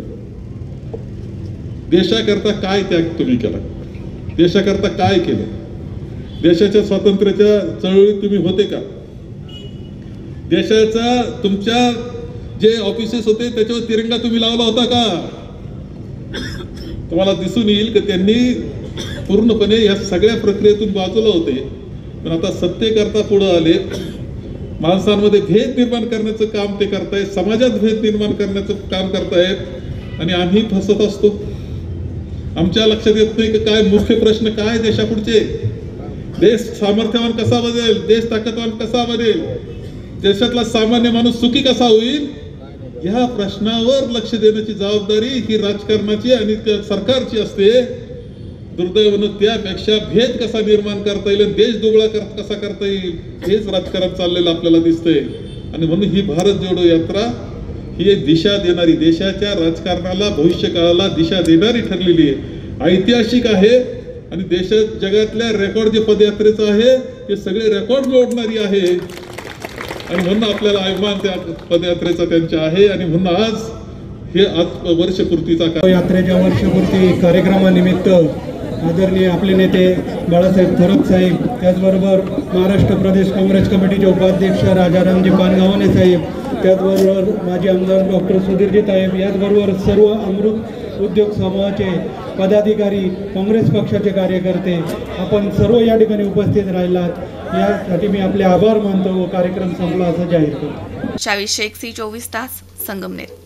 देशाकरता काय त्याग तुम्ही केला, देशाकरता काय केलं, देशाच्या स्वातंत्र्याच्या चळवळीत तुम्ही होते का, देशाचा तुमच्या जे ऑफिसेस होते त्याच्यावर तिरंगा तुम्ही लावला होता का. तुम्हाला दिसून येईल की त्यांनी पूर्णपणे या सगळ्या प्रक्रियेतून बाजूला होते. पण आता सत्तेकरता पुढे आले. माणसांमध्ये भेद निर्माण करण्याचं काम ते करतायत, समाजात भेद निर्माण करण्याचं काम करतायत आणि आम्ही फसत असतो. आमच्या लक्षात येत नाही की काय मुख्य प्रश्न काय देशापुढचे. देश सामर्थ्यवान कसा बनेल, देश ताकदवान कसा बनेल, देशातला सामान्य माणूस सुखी कसा होईल, या प्रश्नावर लक्ष देण्याची जबाबदारी ही राजकारणाची आणि सरकारची असते. दुर्दैवानं त्यापेक्षा भेद कसा निर्माण करता येईल, देश दुबळा कसा करता येईल, हेच राजकारण चाललेलं आपल्याला दिसतंय. आणि म्हणून ही भारत जोडो यात्रा ही एक दिशा देणारी, देशाच्या राजकारणाला भविष्य काळाला दिशा देणारी ठरलेली आहे, ऐतिहासिक आहे. आणि देशात जगातल्या रेकॉर्ड जे पदयात्रेचं आहे ते सगळे रेकॉर्ड मोडणारी आहे. आणि म्हणून आपल्याला अभिमान त्या पदयात्रेचा त्यांच्या आहे. आणि म्हणून आज हे वर्षपूर्तीचा यात्रेच्या वर्षपूर्ती कार्यक्रमानिमित्त आदरणीय आपले नेते बाळासाहेब थोरात साहेब, त्याचबरोबर महाराष्ट्र प्रदेश काँग्रेस कमिटीचे उपाध्यक्ष राजारामजी पानगावणे साहेब, त्याचबरोबर माजी आमदार डॉक्टर सुधीरजी साहेब, याचबरोबर सर्व अमृत उद्योग समूहाचे पदाधिकारी, काँग्रेस पक्षाचे कार्यकर्ते, आपण सर्व या ठिकाणी उपस्थित राहिलात यासाठी मी आपले आभार मानतो व कार्यक्रम संपला असं जाहीर करतो. शावी शेख, C24 तास, संगमनेर.